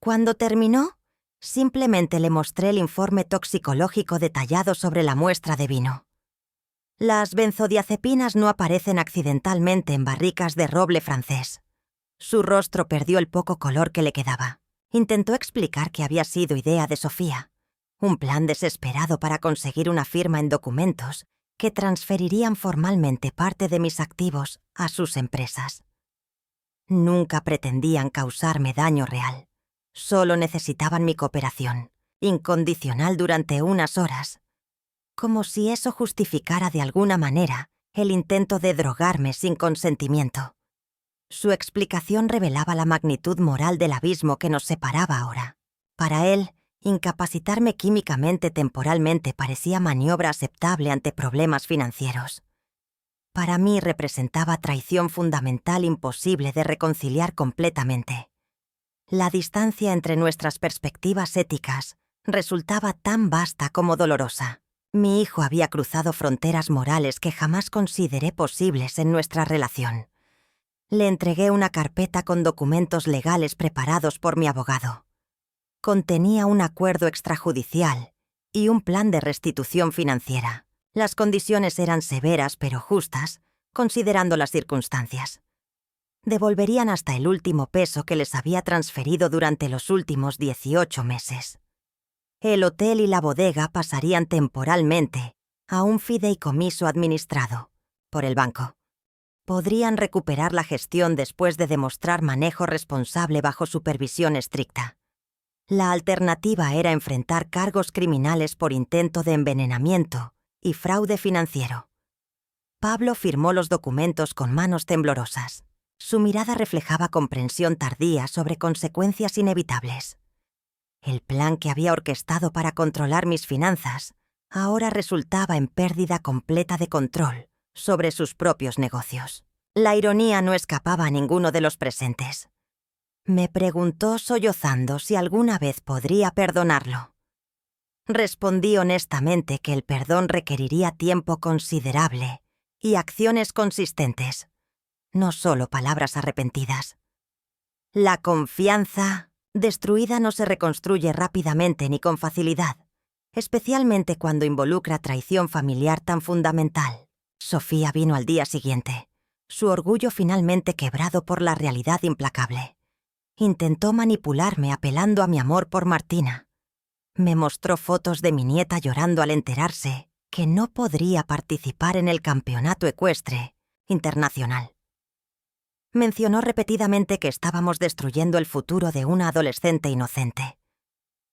Cuando terminó, simplemente le mostré el informe toxicológico detallado sobre la muestra de vino. Las benzodiazepinas no aparecen accidentalmente en barricas de roble francés. Su rostro perdió el poco color que le quedaba. Intentó explicar que había sido idea de Sofía, un plan desesperado para conseguir una firma en documentos que transferirían formalmente parte de mis activos a sus empresas. Nunca pretendían causarme daño real. Solo necesitaban mi cooperación, incondicional durante unas horas, como si eso justificara de alguna manera el intento de drogarme sin consentimiento. Su explicación revelaba la magnitud moral del abismo que nos separaba ahora. Para él, incapacitarme químicamente temporalmente parecía maniobra aceptable ante problemas financieros. Para mí representaba traición fundamental imposible de reconciliar completamente. La distancia entre nuestras perspectivas éticas resultaba tan vasta como dolorosa. Mi hijo había cruzado fronteras morales que jamás consideré posibles en nuestra relación. Le entregué una carpeta con documentos legales preparados por mi abogado. Contenía un acuerdo extrajudicial y un plan de restitución financiera. Las condiciones eran severas pero justas, considerando las circunstancias. Devolverían hasta el último peso que les había transferido durante los últimos 18 meses. El hotel y la bodega pasarían temporalmente a un fideicomiso administrado por el banco. Podrían recuperar la gestión después de demostrar manejo responsable bajo supervisión estricta. La alternativa era enfrentar cargos criminales por intento de envenenamiento y fraude financiero. Pablo firmó los documentos con manos temblorosas. Su mirada reflejaba comprensión tardía sobre consecuencias inevitables. El plan que había orquestado para controlar mis finanzas ahora resultaba en pérdida completa de control sobre sus propios negocios. La ironía no escapaba a ninguno de los presentes. Me preguntó sollozando si alguna vez podría perdonarlo. Respondí honestamente que el perdón requeriría tiempo considerable y acciones consistentes, no solo palabras arrepentidas. La confianza destruida no se reconstruye rápidamente ni con facilidad, especialmente cuando involucra traición familiar tan fundamental. Sofía vino al día siguiente, su orgullo finalmente quebrado por la realidad implacable. Intentó manipularme apelando a mi amor por Martina. Me mostró fotos de mi nieta llorando al enterarse que no podría participar en el campeonato ecuestre internacional. Mencionó repetidamente que estábamos destruyendo el futuro de una adolescente inocente.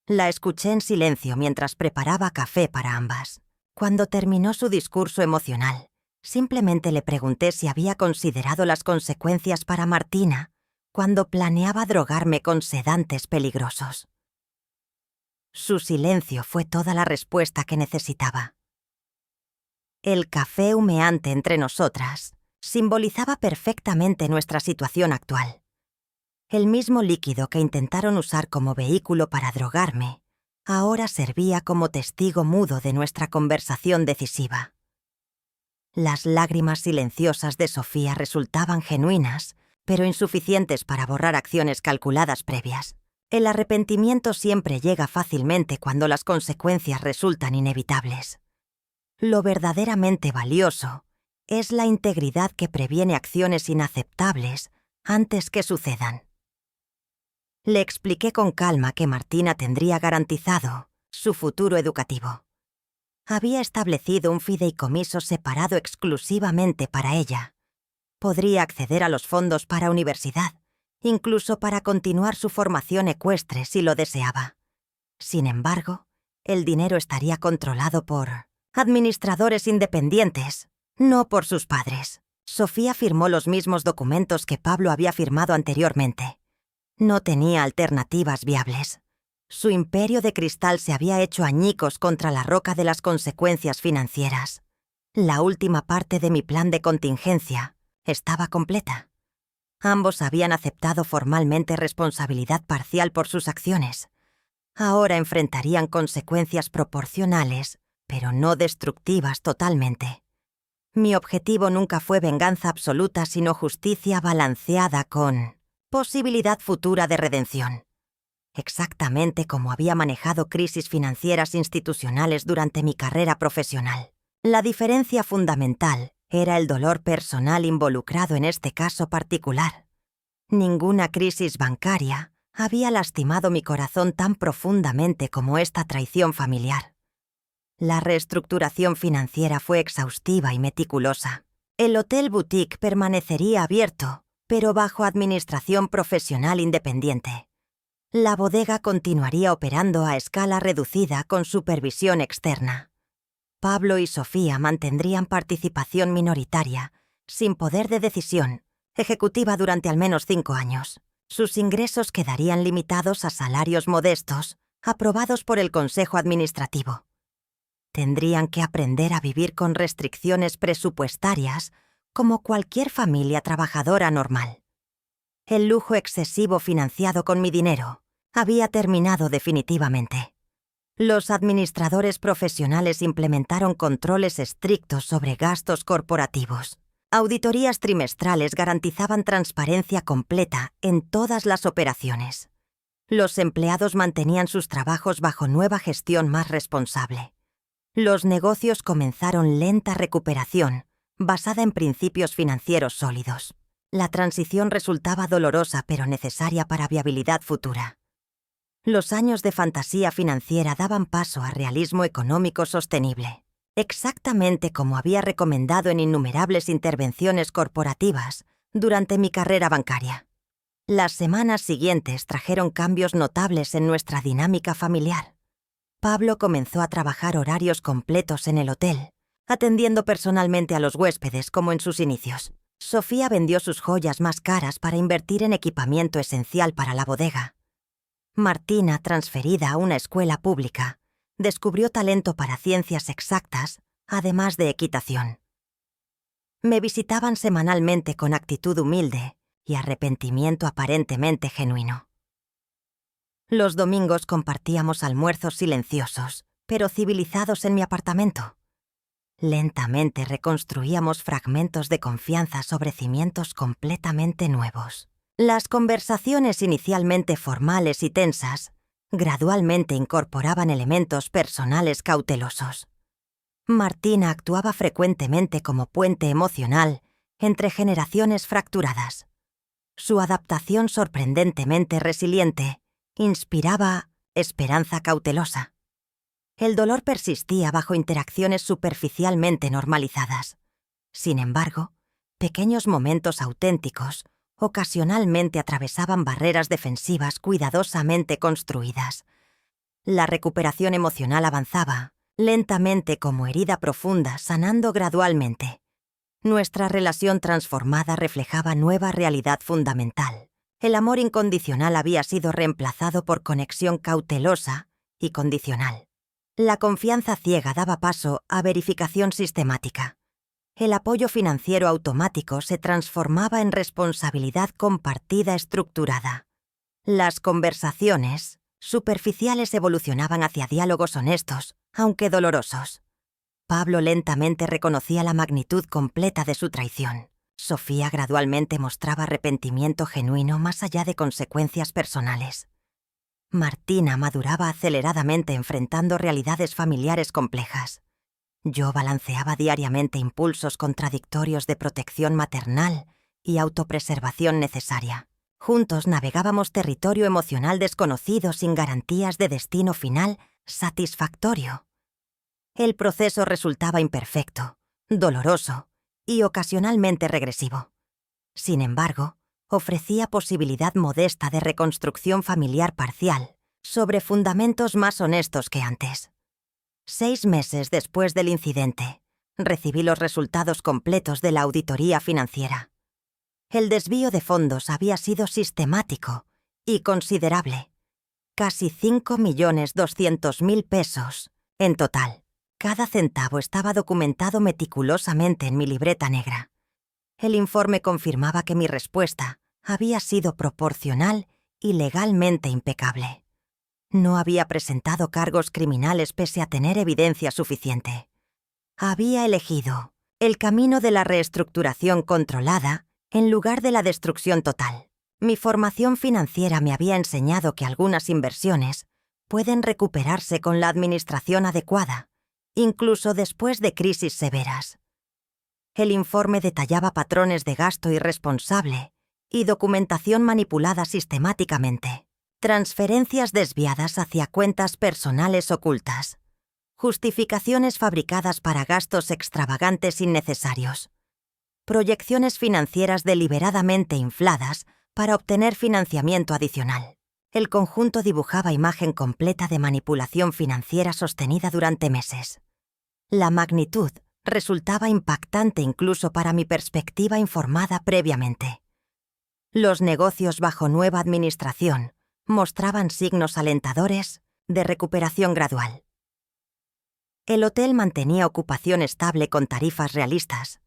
La escuché en silencio mientras preparaba café para ambas. Cuando terminó su discurso emocional, simplemente le pregunté si había considerado las consecuencias para Martina cuando planeaba drogarme con sedantes peligrosos. Su silencio fue toda la respuesta que necesitaba. El café humeante entre nosotras simbolizaba perfectamente nuestra situación actual. El mismo líquido que intentaron usar como vehículo para drogarme, ahora servía como testigo mudo de nuestra conversación decisiva. Las lágrimas silenciosas de Sofía resultaban genuinas, pero insuficientes para borrar acciones calculadas previas. El arrepentimiento siempre llega fácilmente cuando las consecuencias resultan inevitables. Lo verdaderamente valioso es la integridad que previene acciones inaceptables antes que sucedan. Le expliqué con calma que Martina tendría garantizado su futuro educativo. Había establecido un fideicomiso separado exclusivamente para ella. Podría acceder a los fondos para universidad, incluso para continuar su formación ecuestre si lo deseaba. Sin embargo, el dinero estaría controlado por administradores independientes, no por sus padres. Sofía firmó los mismos documentos que Pablo había firmado anteriormente. No tenía alternativas viables. Su imperio de cristal se había hecho añicos contra la roca de las consecuencias financieras. La última parte de mi plan de contingencia estaba completa. Ambos habían aceptado formalmente responsabilidad parcial por sus acciones. Ahora enfrentarían consecuencias proporcionales, pero no destructivas totalmente. Mi objetivo nunca fue venganza absoluta, sino justicia balanceada con posibilidad futura de redención. Exactamente como había manejado crisis financieras institucionales durante mi carrera profesional. La diferencia fundamental era el dolor personal involucrado en este caso particular. Ninguna crisis bancaria había lastimado mi corazón tan profundamente como esta traición familiar. La reestructuración financiera fue exhaustiva y meticulosa. El hotel boutique permanecería abierto, pero bajo administración profesional independiente. La bodega continuaría operando a escala reducida con supervisión externa. Pablo y Sofía mantendrían participación minoritaria, sin poder de decisión, ejecutiva durante al menos 5 años. Sus ingresos quedarían limitados a salarios modestos, aprobados por el Consejo Administrativo. Tendrían que aprender a vivir con restricciones presupuestarias como cualquier familia trabajadora normal. El lujo excesivo financiado con mi dinero había terminado definitivamente. Los administradores profesionales implementaron controles estrictos sobre gastos corporativos. Auditorías trimestrales garantizaban transparencia completa en todas las operaciones. Los empleados mantenían sus trabajos bajo nueva gestión más responsable. Los negocios comenzaron lenta recuperación, basada en principios financieros sólidos. La transición resultaba dolorosa pero necesaria para viabilidad futura. Los años de fantasía financiera daban paso a realismo económico sostenible, exactamente como había recomendado en innumerables intervenciones corporativas durante mi carrera bancaria. Las semanas siguientes trajeron cambios notables en nuestra dinámica familiar. Pablo comenzó a trabajar horarios completos en el hotel, atendiendo personalmente a los huéspedes como en sus inicios. Sofía vendió sus joyas más caras para invertir en equipamiento esencial para la bodega. Martina, transferida a una escuela pública, descubrió talento para ciencias exactas, además de equitación. Me visitaban semanalmente con actitud humilde y arrepentimiento aparentemente genuino. Los domingos compartíamos almuerzos silenciosos, pero civilizados en mi apartamento. Lentamente reconstruíamos fragmentos de confianza sobre cimientos completamente nuevos. Las conversaciones inicialmente formales y tensas gradualmente incorporaban elementos personales cautelosos. Martina actuaba frecuentemente como puente emocional entre generaciones fracturadas. Su adaptación sorprendentemente resiliente inspiraba esperanza cautelosa. El dolor persistía bajo interacciones superficialmente normalizadas. Sin embargo, pequeños momentos auténticos ocasionalmente atravesaban barreras defensivas cuidadosamente construidas. La recuperación emocional avanzaba, lentamente como herida profunda, sanando gradualmente. Nuestra relación transformada reflejaba nueva realidad fundamental. El amor incondicional había sido reemplazado por conexión cautelosa y condicional. La confianza ciega daba paso a verificación sistemática. El apoyo financiero automático se transformaba en responsabilidad compartida estructurada. Las conversaciones superficiales evolucionaban hacia diálogos honestos, aunque dolorosos. Pablo lentamente reconocía la magnitud completa de su traición. Sofía gradualmente mostraba arrepentimiento genuino más allá de consecuencias personales. Martina maduraba aceleradamente enfrentando realidades familiares complejas. Yo balanceaba diariamente impulsos contradictorios de protección maternal y autopreservación necesaria. Juntos navegábamos territorio emocional desconocido sin garantías de destino final satisfactorio. El proceso resultaba imperfecto, doloroso y ocasionalmente regresivo. Sin embargo, ofrecía posibilidad modesta de reconstrucción familiar parcial sobre fundamentos más honestos que antes. 6 meses después del incidente, recibí los resultados completos de la auditoría financiera. El desvío de fondos había sido sistemático y considerable. Casi 5.200.000 pesos en total. Cada centavo estaba documentado meticulosamente en mi libreta negra. El informe confirmaba que mi respuesta había sido proporcional y legalmente impecable. No había presentado cargos criminales pese a tener evidencia suficiente. Había elegido el camino de la reestructuración controlada en lugar de la destrucción total. Mi formación financiera me había enseñado que algunas inversiones pueden recuperarse con la administración adecuada, incluso después de crisis severas. El informe detallaba patrones de gasto irresponsable y documentación manipulada sistemáticamente, transferencias desviadas hacia cuentas personales ocultas, justificaciones fabricadas para gastos extravagantes innecesarios, proyecciones financieras deliberadamente infladas para obtener financiamiento adicional. El conjunto dibujaba imagen completa de manipulación financiera sostenida durante meses. La magnitud resultaba impactante incluso para mi perspectiva informada previamente. Los negocios bajo nueva administración mostraban signos alentadores de recuperación gradual. El hotel mantenía ocupación estable con tarifas realistas.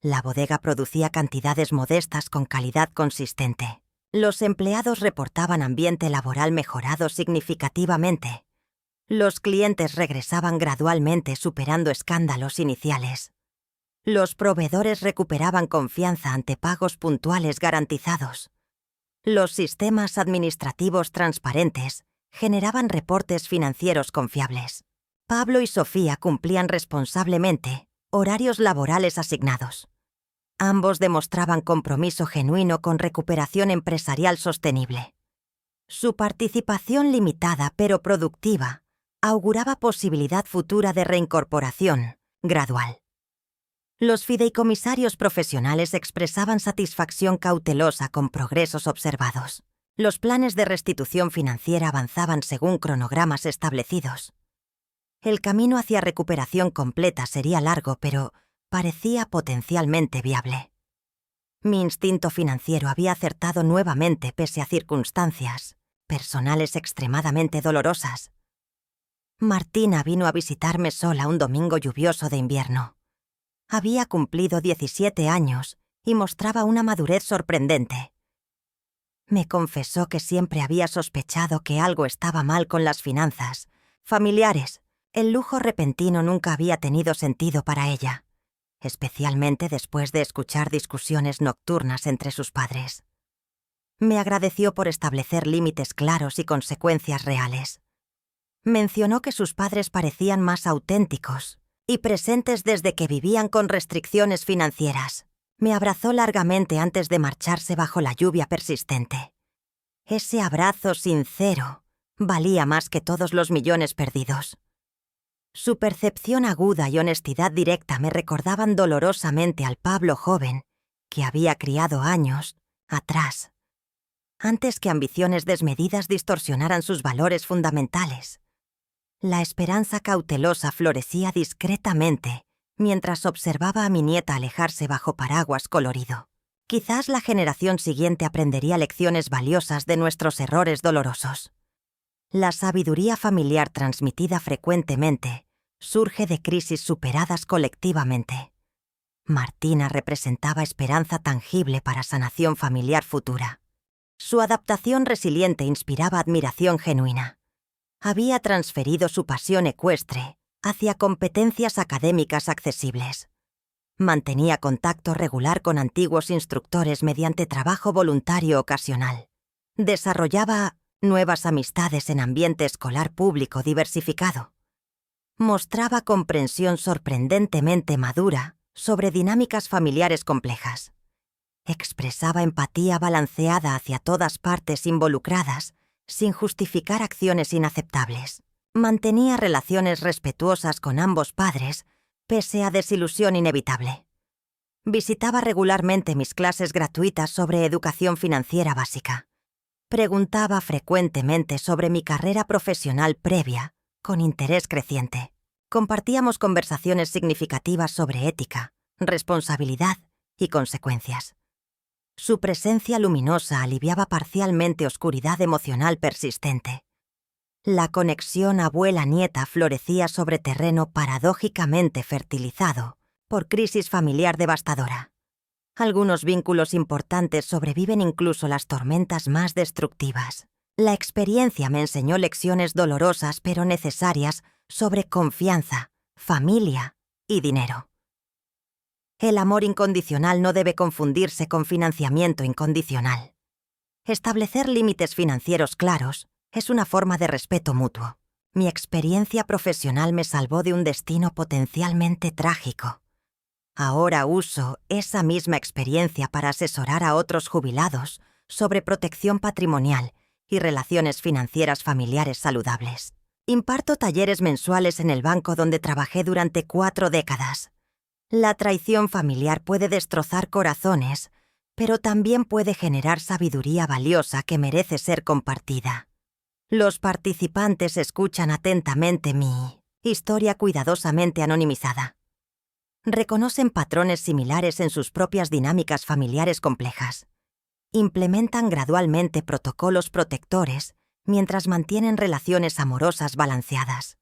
La bodega producía cantidades modestas con calidad consistente. Los empleados reportaban ambiente laboral mejorado significativamente. Los clientes regresaban gradualmente superando escándalos iniciales. Los proveedores recuperaban confianza ante pagos puntuales garantizados. Los sistemas administrativos transparentes generaban reportes financieros confiables. Pablo y Sofía cumplían responsablemente horarios laborales asignados. Ambos demostraban compromiso genuino con recuperación empresarial sostenible. Su participación limitada pero productiva auguraba posibilidad futura de reincorporación gradual. Los fideicomisarios profesionales expresaban satisfacción cautelosa con progresos observados. Los planes de restitución financiera avanzaban según cronogramas establecidos. El camino hacia recuperación completa sería largo, pero parecía potencialmente viable. Mi instinto financiero había acertado nuevamente pese a circunstancias personales extremadamente dolorosas. Martina vino a visitarme sola un domingo lluvioso de invierno. Había cumplido 17 años y mostraba una madurez sorprendente. Me confesó que siempre había sospechado que algo estaba mal con las finanzas familiares. El lujo repentino nunca había tenido sentido para ella, especialmente después de escuchar discusiones nocturnas entre sus padres. Me agradeció por establecer límites claros y consecuencias reales. Mencionó que sus padres parecían más auténticos y presentes desde que vivían con restricciones financieras. Me abrazó largamente antes de marcharse bajo la lluvia persistente. Ese abrazo sincero valía más que todos los millones perdidos. Su percepción aguda y honestidad directa me recordaban dolorosamente al Pablo joven que había criado años atrás, antes que ambiciones desmedidas distorsionaran sus valores fundamentales. La esperanza cautelosa florecía discretamente mientras observaba a mi nieta alejarse bajo paraguas colorido. Quizás la generación siguiente aprendería lecciones valiosas de nuestros errores dolorosos. La sabiduría familiar transmitida frecuentemente surge de crisis superadas colectivamente. Martina representaba esperanza tangible para sanación familiar futura. Su adaptación resiliente inspiraba admiración genuina. Había transferido su pasión ecuestre hacia competencias académicas accesibles. Mantenía contacto regular con antiguos instructores mediante trabajo voluntario ocasional. Desarrollaba nuevas amistades en ambiente escolar público diversificado. Mostraba comprensión sorprendentemente madura sobre dinámicas familiares complejas. Expresaba empatía balanceada hacia todas partes involucradas sin justificar acciones inaceptables. Mantenía relaciones respetuosas con ambos padres, pese a desilusión inevitable. Visitaba regularmente mis clases gratuitas sobre educación financiera básica. Preguntaba frecuentemente sobre mi carrera profesional previa, con interés creciente. Compartíamos conversaciones significativas sobre ética, responsabilidad y consecuencias. Su presencia luminosa aliviaba parcialmente oscuridad emocional persistente. La conexión abuela-nieta florecía sobre terreno paradójicamente fertilizado por crisis familiar devastadora. Algunos vínculos importantes sobreviven incluso las tormentas más destructivas. La experiencia me enseñó lecciones dolorosas pero necesarias sobre confianza, familia y dinero. El amor incondicional no debe confundirse con financiamiento incondicional. Establecer límites financieros claros es una forma de respeto mutuo. Mi experiencia profesional me salvó de un destino potencialmente trágico. Ahora uso esa misma experiencia para asesorar a otros jubilados sobre protección patrimonial y relaciones financieras familiares saludables. Imparto talleres mensuales en el banco donde trabajé durante 4 décadas. La traición familiar puede destrozar corazones, pero también puede generar sabiduría valiosa que merece ser compartida. Los participantes escuchan atentamente mi historia cuidadosamente anonimizada. Reconocen patrones similares en sus propias dinámicas familiares complejas. Implementan gradualmente protocolos protectores mientras mantienen relaciones amorosas balanceadas.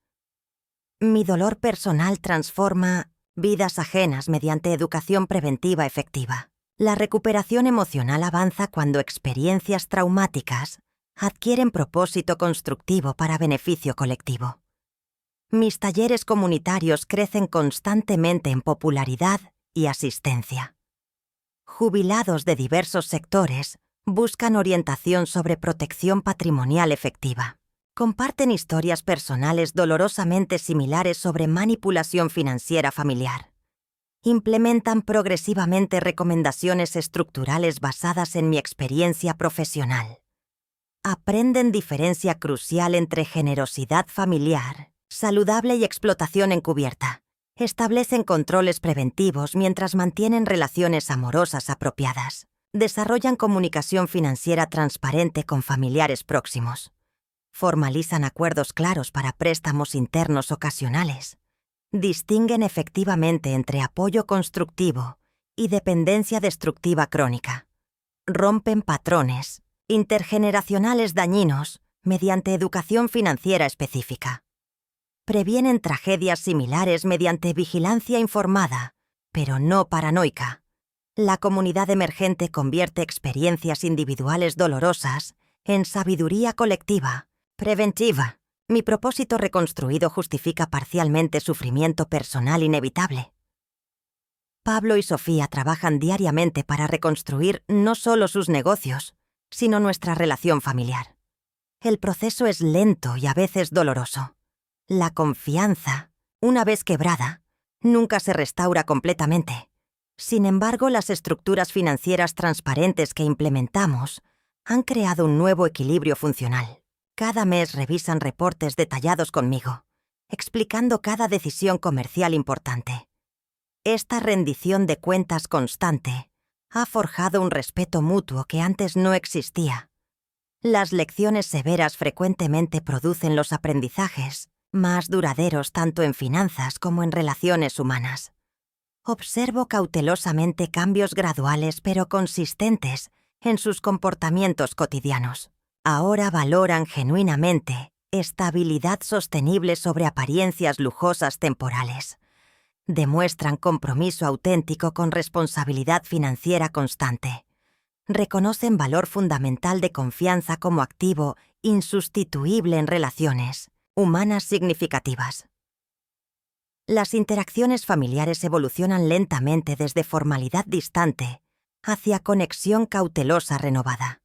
Mi dolor personal transforma vidas ajenas mediante educación preventiva efectiva. La recuperación emocional avanza cuando experiencias traumáticas adquieren propósito constructivo para beneficio colectivo. Mis talleres comunitarios crecen constantemente en popularidad y asistencia. Jubilados de diversos sectores buscan orientación sobre protección patrimonial efectiva. Comparten historias personales dolorosamente similares sobre manipulación financiera familiar. Implementan progresivamente recomendaciones estructurales basadas en mi experiencia profesional. Aprenden diferencia crucial entre generosidad familiar, saludable y explotación encubierta. Establecen controles preventivos mientras mantienen relaciones amorosas apropiadas. Desarrollan comunicación financiera transparente con familiares próximos. Formalizan acuerdos claros para préstamos internos ocasionales. Distinguen efectivamente entre apoyo constructivo y dependencia destructiva crónica. Rompen patrones intergeneracionales dañinos mediante educación financiera específica. Previenen tragedias similares mediante vigilancia informada, pero no paranoica. La comunidad emergente convierte experiencias individuales dolorosas en sabiduría colectiva, preventiva. Mi propósito reconstruido justifica parcialmente sufrimiento personal inevitable. Pablo y Sofía trabajan diariamente para reconstruir no solo sus negocios, sino nuestra relación familiar. El proceso es lento y a veces doloroso. La confianza, una vez quebrada, nunca se restaura completamente. Sin embargo, las estructuras financieras transparentes que implementamos han creado un nuevo equilibrio funcional. Cada mes revisan reportes detallados conmigo, explicando cada decisión comercial importante. Esta rendición de cuentas constante ha forjado un respeto mutuo que antes no existía. Las lecciones severas frecuentemente producen los aprendizajes más duraderos tanto en finanzas como en relaciones humanas. Observo cautelosamente cambios graduales pero consistentes en sus comportamientos cotidianos. Ahora valoran genuinamente estabilidad sostenible sobre apariencias lujosas temporales. Demuestran compromiso auténtico con responsabilidad financiera constante. Reconocen valor fundamental de confianza como activo insustituible en relaciones humanas significativas. Las interacciones familiares evolucionan lentamente desde formalidad distante hacia conexión cautelosa renovada.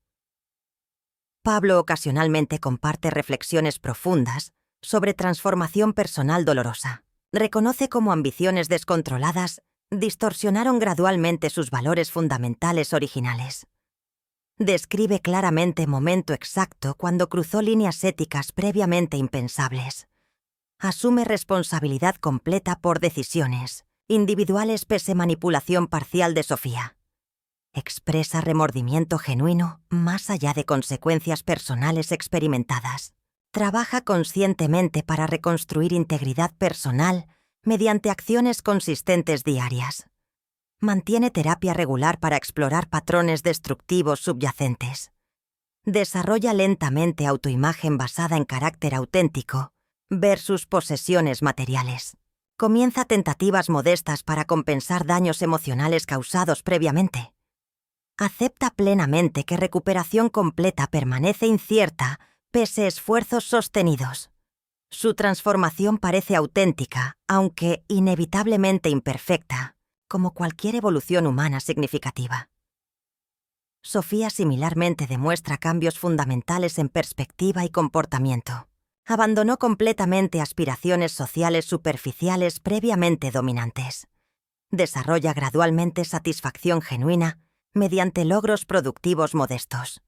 Pablo ocasionalmente comparte reflexiones profundas sobre transformación personal dolorosa. Reconoce cómo ambiciones descontroladas distorsionaron gradualmente sus valores fundamentales originales. Describe claramente momento exacto cuando cruzó líneas éticas previamente impensables. Asume responsabilidad completa por decisiones individuales pese manipulación parcial de Sofía. Expresa remordimiento genuino más allá de consecuencias personales experimentadas. Trabaja conscientemente para reconstruir integridad personal mediante acciones consistentes diarias. Mantiene terapia regular para explorar patrones destructivos subyacentes. Desarrolla lentamente autoimagen basada en carácter auténtico versus posesiones materiales. Comienza tentativas modestas para compensar daños emocionales causados previamente. Acepta plenamente que recuperación completa permanece incierta pese a esfuerzos sostenidos. Su transformación parece auténtica, aunque inevitablemente imperfecta, como cualquier evolución humana significativa. Sofía similarmente demuestra cambios fundamentales en perspectiva y comportamiento. Abandonó completamente aspiraciones sociales superficiales previamente dominantes. Desarrolla gradualmente satisfacción genuina mediante logros productivos modestos.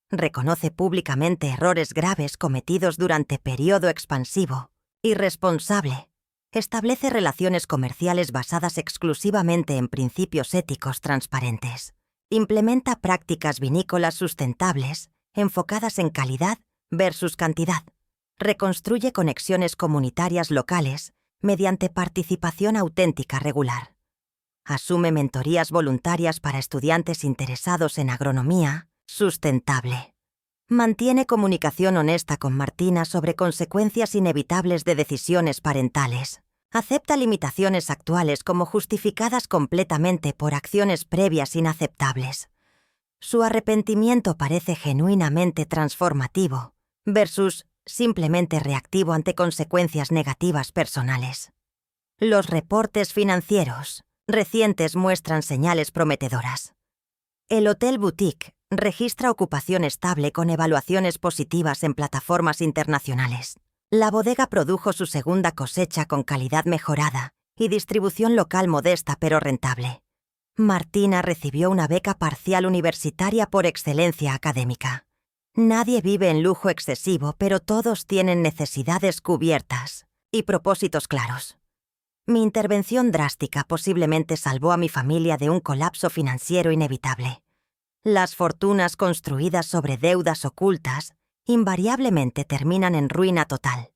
Reconoce públicamente errores graves cometidos durante periodo expansivo. Irresponsable. Establece relaciones comerciales basadas exclusivamente en principios éticos transparentes. Implementa prácticas vinícolas sustentables, enfocadas en calidad versus cantidad. Reconstruye conexiones comunitarias locales mediante participación auténtica regular. Asume mentorías voluntarias para estudiantes interesados en agronomía sustentable. Mantiene comunicación honesta con Martina sobre consecuencias inevitables de decisiones parentales. Acepta limitaciones actuales como justificadas completamente por acciones previas inaceptables. Su arrepentimiento parece genuinamente transformativo, versus simplemente reactivo ante consecuencias negativas personales. Los reportes financieros recientes muestran señales prometedoras. El Hotel Boutique registra ocupación estable con evaluaciones positivas en plataformas internacionales. La bodega produjo su segunda cosecha con calidad mejorada y distribución local modesta pero rentable. Martina recibió una beca parcial universitaria por excelencia académica. Nadie vive en lujo excesivo, pero todos tienen necesidades cubiertas y propósitos claros. Mi intervención drástica posiblemente salvó a mi familia de un colapso financiero inevitable. Las fortunas construidas sobre deudas ocultas invariablemente terminan en ruina total.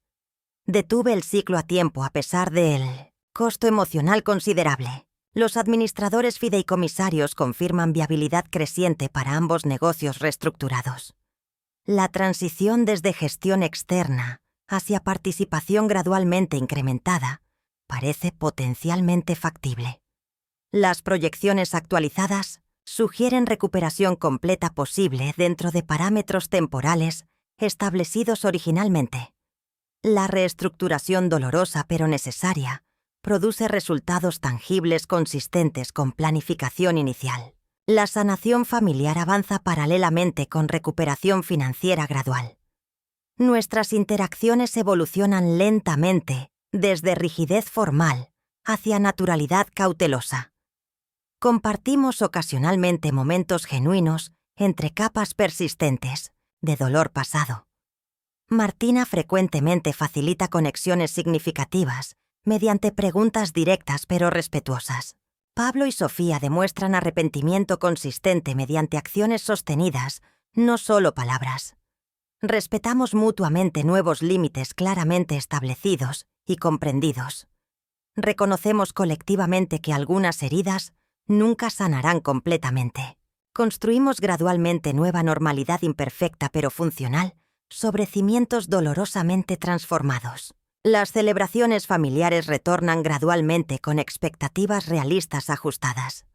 Detuve el ciclo a tiempo a pesar del costo emocional considerable. Los administradores fideicomisarios confirman viabilidad creciente para ambos negocios reestructurados. La transición desde gestión externa hacia participación gradualmente incrementada parece potencialmente factible. Las proyecciones actualizadas sugieren recuperación completa posible dentro de parámetros temporales establecidos originalmente. La reestructuración dolorosa pero necesaria produce resultados tangibles consistentes con planificación inicial. La sanación familiar avanza paralelamente con recuperación financiera gradual. Nuestras interacciones evolucionan lentamente desde rigidez formal hacia naturalidad cautelosa. Compartimos ocasionalmente momentos genuinos entre capas persistentes de dolor pasado. Martina frecuentemente facilita conexiones significativas mediante preguntas directas pero respetuosas. Pablo y Sofía demuestran arrepentimiento consistente mediante acciones sostenidas, no solo palabras. Respetamos mutuamente nuevos límites claramente establecidos y comprendidos. Reconocemos colectivamente que algunas heridas nunca sanarán completamente. Construimos gradualmente nueva normalidad imperfecta pero funcional sobre cimientos dolorosamente transformados. Las celebraciones familiares retornan gradualmente con expectativas realistas ajustadas.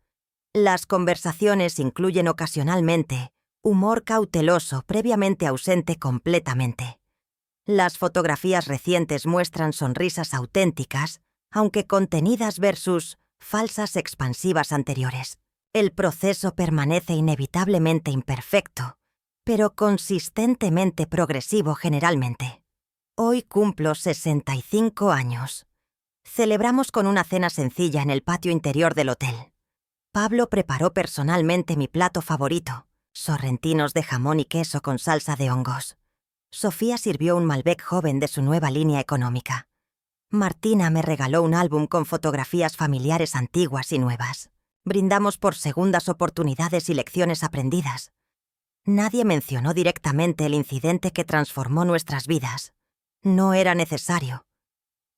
Las conversaciones incluyen ocasionalmente humor cauteloso previamente ausente completamente. Las fotografías recientes muestran sonrisas auténticas, aunque contenidas versus falsas expansivas anteriores. El proceso permanece inevitablemente imperfecto, pero consistentemente progresivo generalmente. Hoy cumplo 65 años. Celebramos con una cena sencilla en el patio interior del hotel. Pablo preparó personalmente mi plato favorito, sorrentinos de jamón y queso con salsa de hongos. Sofía sirvió un Malbec joven de su nueva línea económica. Martina me regaló un álbum con fotografías familiares antiguas y nuevas. Brindamos por segundas oportunidades y lecciones aprendidas. Nadie mencionó directamente el incidente que transformó nuestras vidas. No era necesario.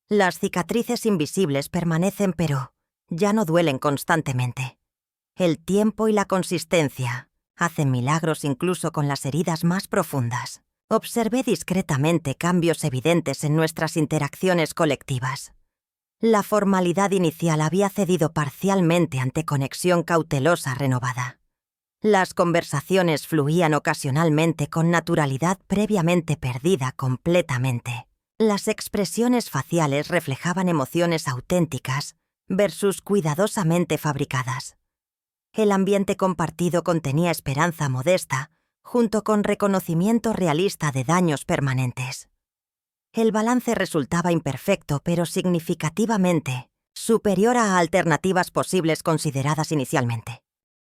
Las cicatrices invisibles permanecen, pero ya no duelen constantemente. El tiempo y la consistencia hacen milagros incluso con las heridas más profundas. Observé discretamente cambios evidentes en nuestras interacciones colectivas. La formalidad inicial había cedido parcialmente ante conexión cautelosa renovada. Las conversaciones fluían ocasionalmente con naturalidad previamente perdida completamente. Las expresiones faciales reflejaban emociones auténticas versus cuidadosamente fabricadas. El ambiente compartido contenía esperanza modesta, junto con reconocimiento realista de daños permanentes. El balance resultaba imperfecto, pero significativamente superior a alternativas posibles consideradas inicialmente.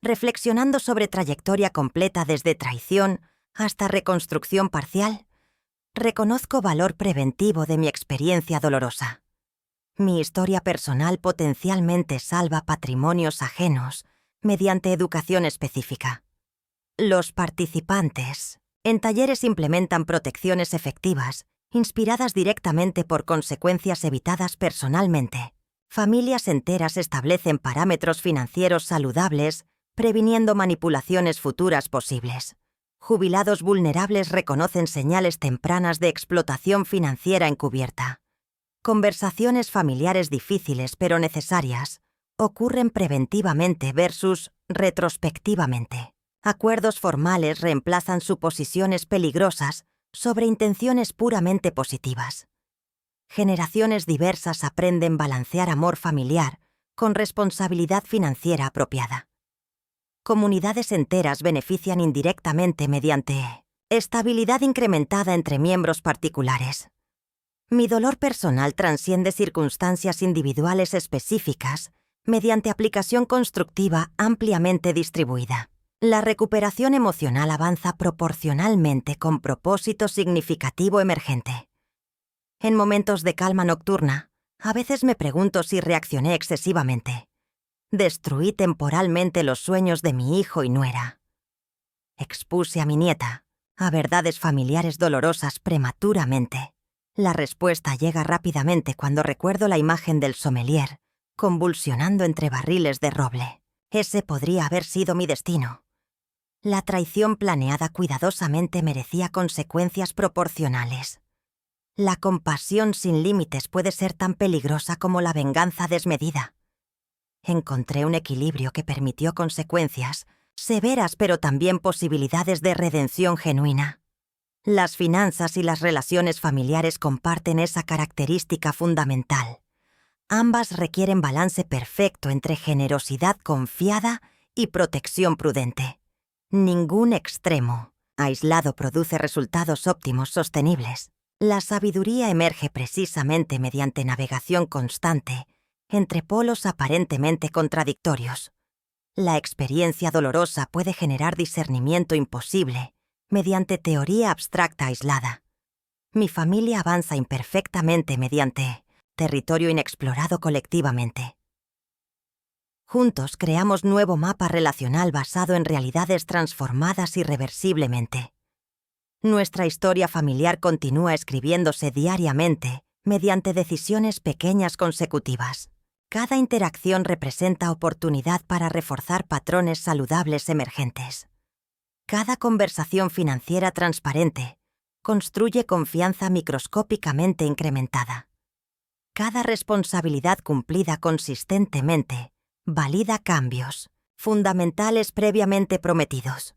Reflexionando sobre trayectoria completa desde traición hasta reconstrucción parcial, reconozco valor preventivo de mi experiencia dolorosa. Mi historia personal potencialmente salva patrimonios ajenos mediante educación específica. Los participantes en talleres implementan protecciones efectivas, inspiradas directamente por consecuencias evitadas personalmente. Familias enteras establecen parámetros financieros saludables, previniendo manipulaciones futuras posibles. Jubilados vulnerables reconocen señales tempranas de explotación financiera encubierta. Conversaciones familiares difíciles pero necesarias ocurren preventivamente versus retrospectivamente. Acuerdos formales reemplazan suposiciones peligrosas sobre intenciones puramente positivas. Generaciones diversas aprenden balancear amor familiar con responsabilidad financiera apropiada. Comunidades enteras benefician indirectamente mediante estabilidad incrementada entre miembros particulares. Mi dolor personal trasciende circunstancias individuales específicas mediante aplicación constructiva ampliamente distribuida. La recuperación emocional avanza proporcionalmente con propósito significativo emergente. En momentos de calma nocturna, a veces me pregunto si reaccioné excesivamente. Destruí temporalmente los sueños de mi hijo y nuera. Expuse a mi nieta a verdades familiares dolorosas prematuramente. La respuesta llega rápidamente cuando recuerdo la imagen del sommelier, convulsionando entre barriles de roble. Ese podría haber sido mi destino. La traición planeada cuidadosamente merecía consecuencias proporcionales. La compasión sin límites puede ser tan peligrosa como la venganza desmedida. Encontré un equilibrio que permitió consecuencias severas pero también posibilidades de redención genuina. Las finanzas y las relaciones familiares comparten esa característica fundamental. Ambas requieren balance perfecto entre generosidad confiada y protección prudente. Ningún extremo aislado produce resultados óptimos sostenibles. La sabiduría emerge precisamente mediante navegación constante entre polos aparentemente contradictorios. La experiencia dolorosa puede generar discernimiento imposible mediante teoría abstracta aislada. Mi familia avanza imperfectamente mediante territorio inexplorado colectivamente. Juntos creamos nuevo mapa relacional basado en realidades transformadas irreversiblemente. Nuestra historia familiar continúa escribiéndose diariamente mediante decisiones pequeñas consecutivas. Cada interacción representa oportunidad para reforzar patrones saludables emergentes. Cada conversación financiera transparente construye confianza microscópicamente incrementada. Cada responsabilidad cumplida consistentemente valida cambios fundamentales previamente prometidos.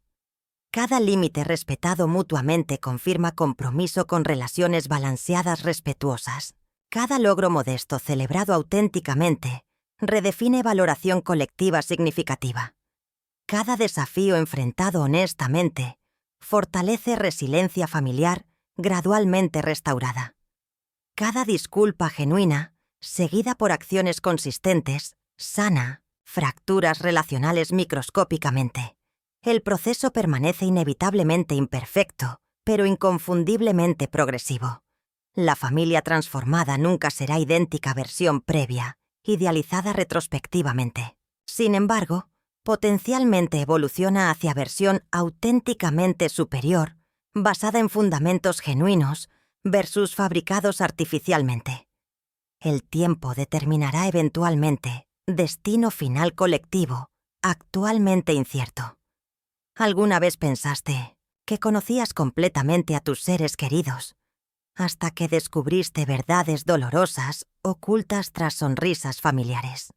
Cada límite respetado mutuamente confirma compromiso con relaciones balanceadas respetuosas. Cada logro modesto celebrado auténticamente redefine valoración colectiva significativa. Cada desafío enfrentado honestamente fortalece resiliencia familiar gradualmente restaurada. Cada disculpa genuina, seguida por acciones consistentes, sana fracturas relacionales microscópicamente. El proceso permanece inevitablemente imperfecto, pero inconfundiblemente progresivo. La familia transformada nunca será idéntica a versión previa, idealizada retrospectivamente. Sin embargo, potencialmente evoluciona hacia versión auténticamente superior, basada en fundamentos genuinos versus fabricados artificialmente. El tiempo determinará eventualmente destino final colectivo, actualmente incierto. ¿Alguna vez pensaste que conocías completamente a tus seres queridos, hasta que descubriste verdades dolorosas ocultas tras sonrisas familiares?